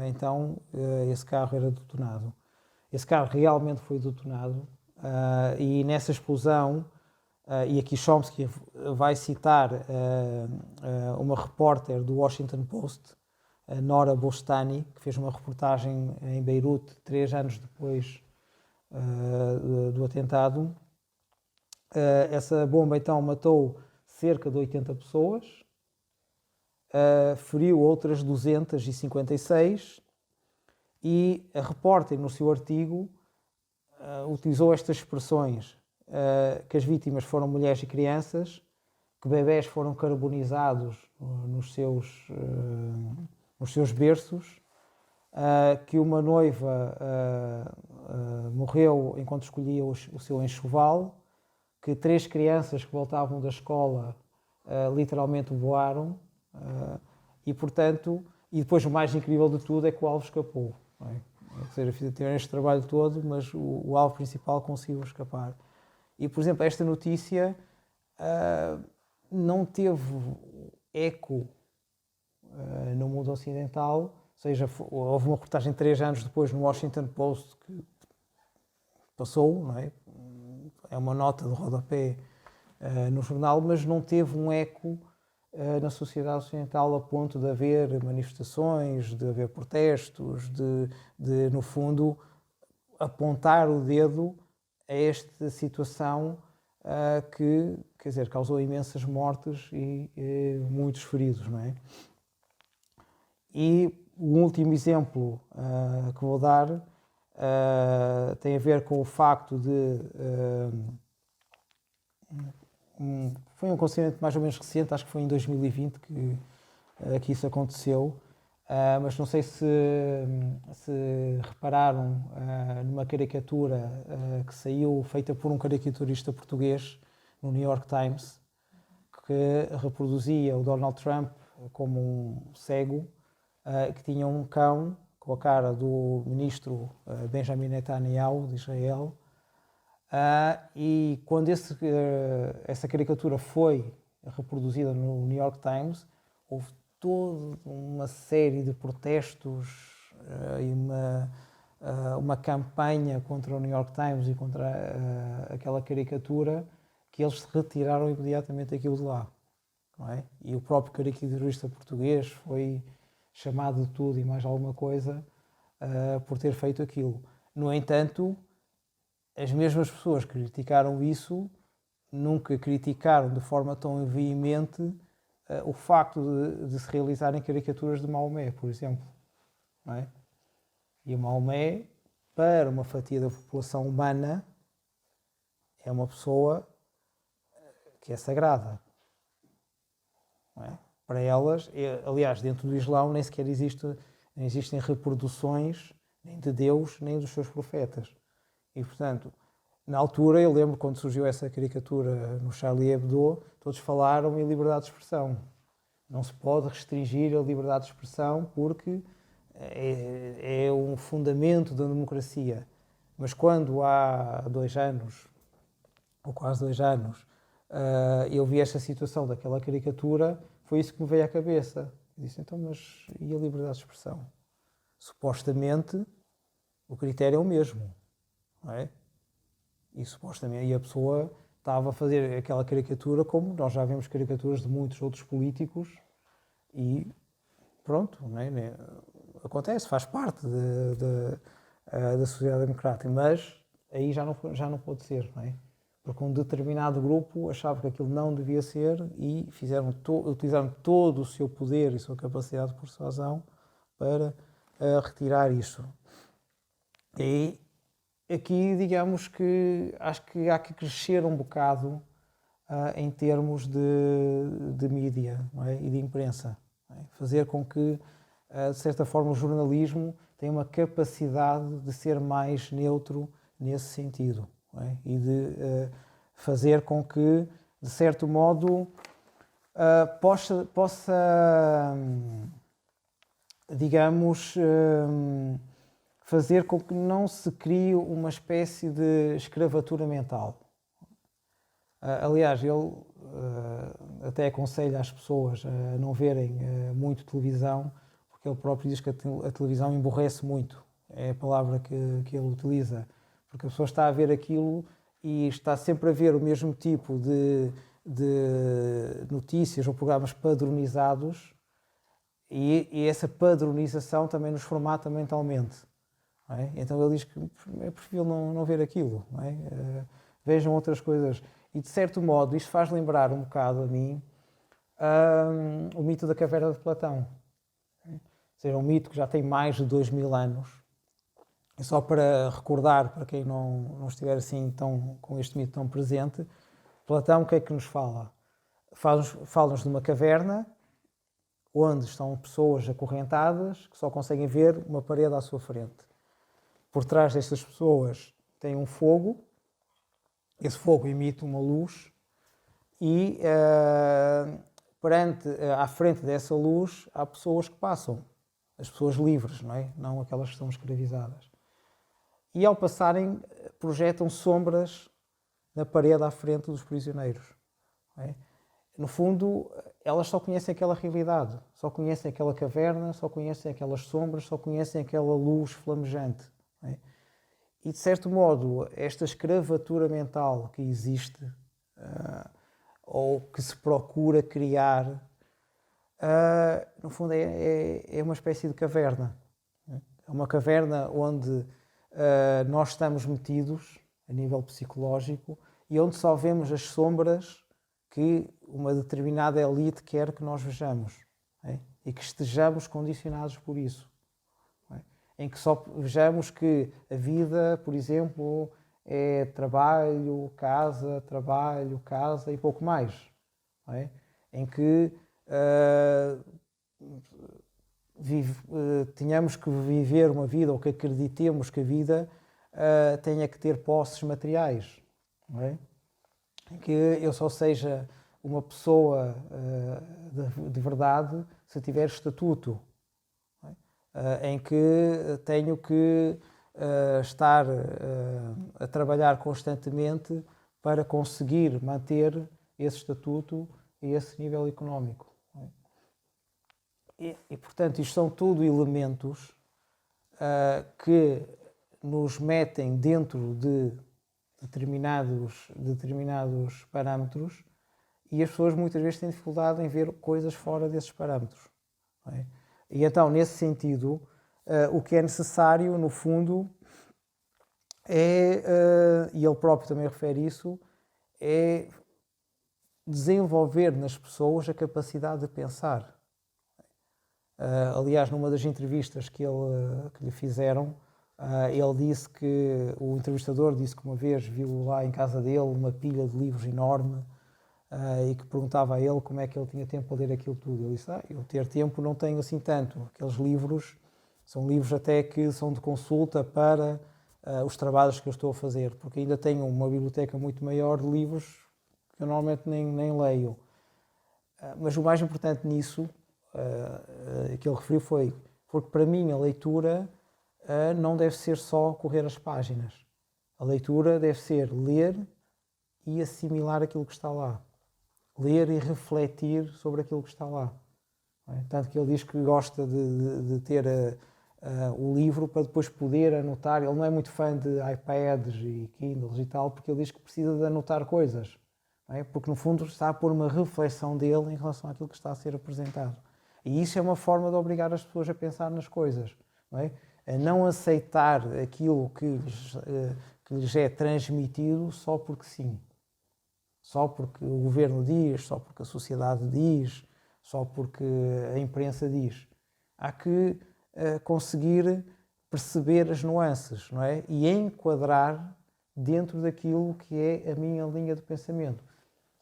então esse carro era detonado. Esse carro realmente foi detonado, e nessa explosão, e aqui Chomsky vai citar uma repórter do Washington Post, Nora Bostani, que fez uma reportagem em Beirute 3 anos depois do atentado. Essa bomba então matou cerca de 80 pessoas, feriu outras 256, e a repórter, no seu artigo, utilizou estas expressões: que as vítimas foram mulheres e crianças, que bebés foram carbonizados nos seus berços, que uma noiva morreu enquanto escolhia o seu enxoval, que 3 crianças que voltavam da escola literalmente voaram, e portanto, e depois o mais incrível de tudo é que o alvo escapou. Não é? Ou seja, fizeram este trabalho todo, mas o alvo principal conseguiu escapar. E, por exemplo, esta notícia não teve eco no mundo ocidental, ou seja, houve uma reportagem 3 anos depois no Washington Post que passou, não é? É uma nota de rodapé no jornal, mas não teve um eco na sociedade ocidental, a ponto de haver manifestações, de haver protestos, de no fundo, apontar o dedo a esta situação que, quer dizer, causou imensas mortes e muitos feridos, não é? E o último exemplo que vou dar tem a ver com o facto de foi um acontecimento mais ou menos recente, acho que foi em 2020 que isso aconteceu, mas não sei se repararam numa caricatura que saiu, feita por um caricaturista português no New York Times, que reproduzia o Donald Trump como um cego, que tinha um cão com a cara do ministro Benjamin Netanyahu de Israel. E quando essa caricatura foi reproduzida no New York Times, houve toda uma série de protestos e uma campanha contra o New York Times e contra aquela caricatura, que eles retiraram imediatamente aquilo de lá. Não é? E o próprio caricaturista português foi chamado de tudo e mais alguma coisa por ter feito aquilo. No entanto, as mesmas pessoas que criticaram isso nunca criticaram de forma tão veemente o facto de se realizarem caricaturas de Maomé, por exemplo. Não é? E o Maomé, para uma fatia da população humana, é uma pessoa que é sagrada. Não é? Para elas, aliás, dentro do Islão nem sequer existem reproduções nem de Deus nem dos seus profetas. E, portanto, na altura, eu lembro quando surgiu essa caricatura no Charlie Hebdo, todos falaram em liberdade de expressão. Não se pode restringir a liberdade de expressão porque é um fundamento da democracia. Mas quando há 2 anos, ou quase 2 anos, eu vi esta situação daquela caricatura, foi isso que me veio à cabeça. Eu disse, então, mas e a liberdade de expressão? Supostamente, o critério é o mesmo, não é? E supostamente, a pessoa estava a fazer aquela caricatura como nós já vemos caricaturas de muitos outros políticos e pronto, não é? Acontece, faz parte da sociedade democrática, mas aí já não pode ser, não é? Porque um determinado grupo achava que aquilo não devia ser e utilizaram todo o seu poder e sua capacidade de persuasão para retirar isso. E aqui, digamos que acho que há que crescer um bocado em termos de mídia, não é? E de imprensa. Não é? Fazer com que, de certa forma, o jornalismo tenha uma capacidade de ser mais neutro nesse sentido. Não é? E de fazer com que, de certo modo, possa digamos, fazer com que não se crie uma espécie de escravatura mental. Aliás, ele até aconselha as pessoas a não verem muito televisão, porque ele próprio diz que a televisão emborrece muito. É a palavra que ele utiliza. Porque a pessoa está a ver aquilo e está sempre a ver o mesmo tipo de notícias ou programas padronizados e essa padronização também nos formata mentalmente. Não é? Então ele diz que é preferível não ver aquilo. Não é? Vejam outras coisas. E de certo modo isto faz lembrar um bocado a mim o mito da caverna de Platão. Ou seja, um mito que já tem mais de 2000 anos. E só para recordar, para quem não estiver assim com este mito tão presente, Platão o que é que nos fala? Fala-nos de uma caverna onde estão pessoas acorrentadas que só conseguem ver uma parede à sua frente. Por trás destas pessoas tem um fogo, esse fogo emite uma luz e à frente dessa luz há pessoas que passam, as pessoas livres, não é? Não aquelas que estão escravizadas. E ao passarem projetam sombras na parede à frente dos prisioneiros. Não é? No fundo, elas só conhecem aquela realidade, só conhecem aquela caverna, só conhecem aquelas sombras, só conhecem aquela luz flamejante. Não é? E, de certo modo, esta escravatura mental que existe, ou que se procura criar, no fundo é uma espécie de caverna. É uma caverna onde nós estamos metidos, a nível psicológico, e onde só vemos as sombras que uma determinada elite quer que nós vejamos, é? E que estejamos condicionados por isso. É? Em que só vejamos que a vida, por exemplo, é trabalho, casa e pouco mais. É? Em que tenhamos que viver uma vida ou que acreditemos que a vida tenha que ter posses materiais. Não é? Que eu só seja uma pessoa de verdade se tiver estatuto, em que tenho que estar a trabalhar constantemente para conseguir manter esse estatuto e esse nível económico. E portanto, isto são tudo elementos que nos metem dentro de determinados parâmetros e as pessoas muitas vezes têm dificuldade em ver coisas fora desses parâmetros. Não é? E então, nesse sentido, o que é necessário, no fundo, e ele próprio também refere isso, é desenvolver nas pessoas a capacidade de pensar. Aliás, numa das entrevistas que lhe fizeram, ele disse que, o entrevistador disse que uma vez viu lá em casa dele uma pilha de livros enorme e que perguntava a ele como é que ele tinha tempo para ler aquilo tudo. Ele disse, eu ter tempo não tenho assim tanto. Aqueles livros são livros até que são de consulta para os trabalhos que eu estou a fazer, porque ainda tenho uma biblioteca muito maior de livros que eu normalmente nem leio. Mas o mais importante nisso, que ele referiu, foi porque para mim a leitura não deve ser só correr as páginas. A leitura deve ser ler e assimilar aquilo que está lá. Ler e refletir sobre aquilo que está lá. Tanto que ele diz que gosta de ter o livro para depois poder anotar. Ele não é muito fã de iPads e Kindles e tal, porque ele diz que precisa de anotar coisas. Porque no fundo está a pôr uma reflexão dele em relação àquilo que está a ser apresentado. E isso é uma forma de obrigar as pessoas a pensar nas coisas. A não aceitar aquilo que lhes é transmitido só porque sim. Só porque o governo diz, só porque a sociedade diz, só porque a imprensa diz. Há que conseguir perceber as nuances, não é? E enquadrar dentro daquilo que é a minha linha de pensamento.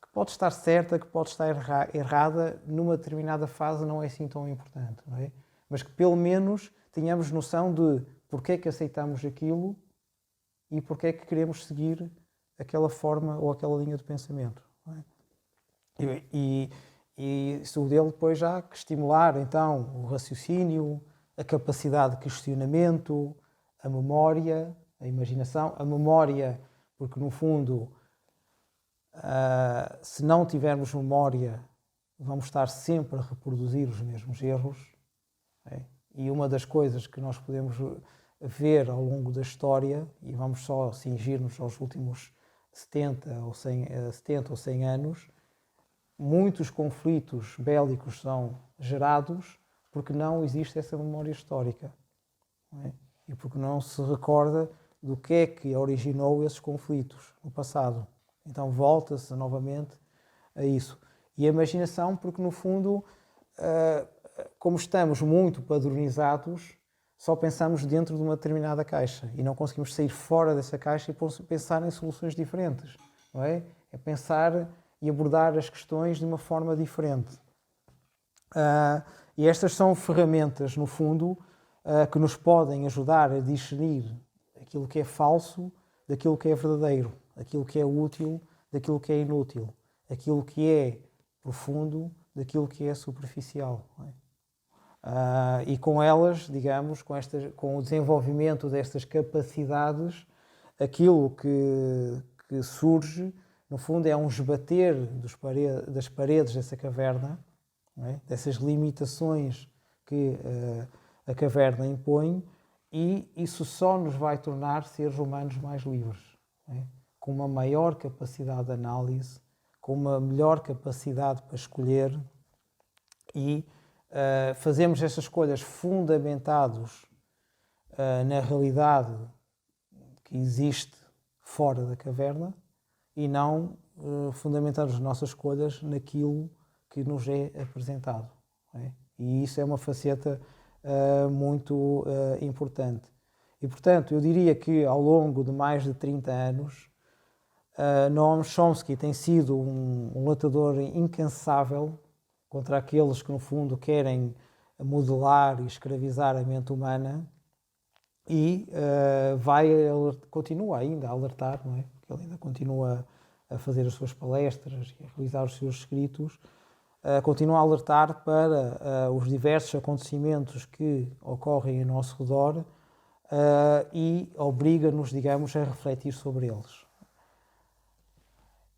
Que pode estar certa, que pode estar errada, numa determinada fase não é assim tão importante, não é? Mas que pelo menos tenhamos noção de porque é que aceitamos aquilo e porque é que queremos seguir aquela forma ou aquela linha de pensamento. Não é? E isso dele depois já que estimular então o raciocínio, a capacidade de questionamento, a memória, a imaginação, a memória, porque no fundo, se não tivermos memória, vamos estar sempre a reproduzir os mesmos erros. É? E uma das coisas que nós podemos ver ao longo da história, e vamos só cingir-nos aos últimos 70 ou 100 anos, muitos conflitos bélicos são gerados porque não existe essa memória histórica. Não é? E porque não se recorda do que é que originou esses conflitos no passado. Então volta-se novamente a isso. E a imaginação, porque no fundo, como estamos muito padronizados, só pensamos dentro de uma determinada caixa e não conseguimos sair fora dessa caixa e pensar em soluções diferentes. Não é? É pensar e abordar as questões de uma forma diferente. E estas são ferramentas, no fundo, que nos podem ajudar a discernir aquilo que é falso daquilo que é verdadeiro, aquilo que é útil daquilo que é inútil, aquilo que é profundo daquilo que é superficial. Não é? E com elas, digamos, com o desenvolvimento destas capacidades, aquilo que surge, no fundo, é um esbater das paredes dessa caverna, não é? Dessas limitações que a caverna impõe, e isso só nos vai tornar seres humanos mais livres, não é? Com uma maior capacidade de análise, com uma melhor capacidade para escolher e fazemos essas escolhas fundamentados na realidade que existe fora da caverna e não fundamentados as nossas escolhas naquilo que nos é apresentado. Não é? E isso é uma faceta muito importante. E, portanto, eu diria que ao longo de mais de 30 anos, Noam Chomsky tem sido um lutador incansável contra aqueles que, no fundo, querem modelar e escravizar a mente humana e continua ainda a alertar, não é? Porque ele ainda continua a fazer as suas palestras e a realizar os seus escritos, continua a alertar para os diversos acontecimentos que ocorrem ao nosso redor e obriga-nos, digamos, a refletir sobre eles.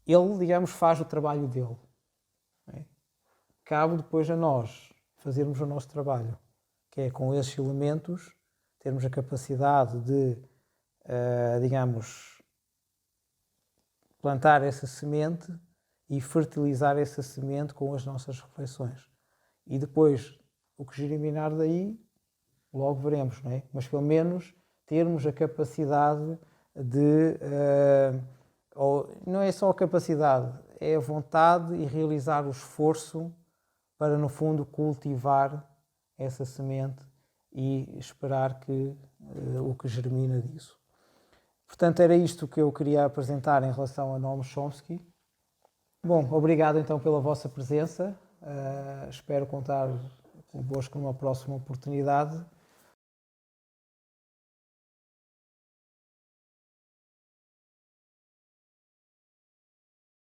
Ele, digamos, faz o trabalho dele. Não é? Cabe depois a nós fazermos o nosso trabalho, que é com esses elementos termos a capacidade de, digamos, plantar essa semente e fertilizar essa semente com as nossas reflexões. E depois, o que germinar daí, logo veremos, não é? Mas pelo menos termos a capacidade de... não é só a capacidade, é a vontade e realizar o esforço para, no fundo, cultivar essa semente e esperar que o que germina disso. Portanto, era isto que eu queria apresentar em relação a Noam Chomsky. Bom, obrigado então pela vossa presença. Espero contar convosco numa próxima oportunidade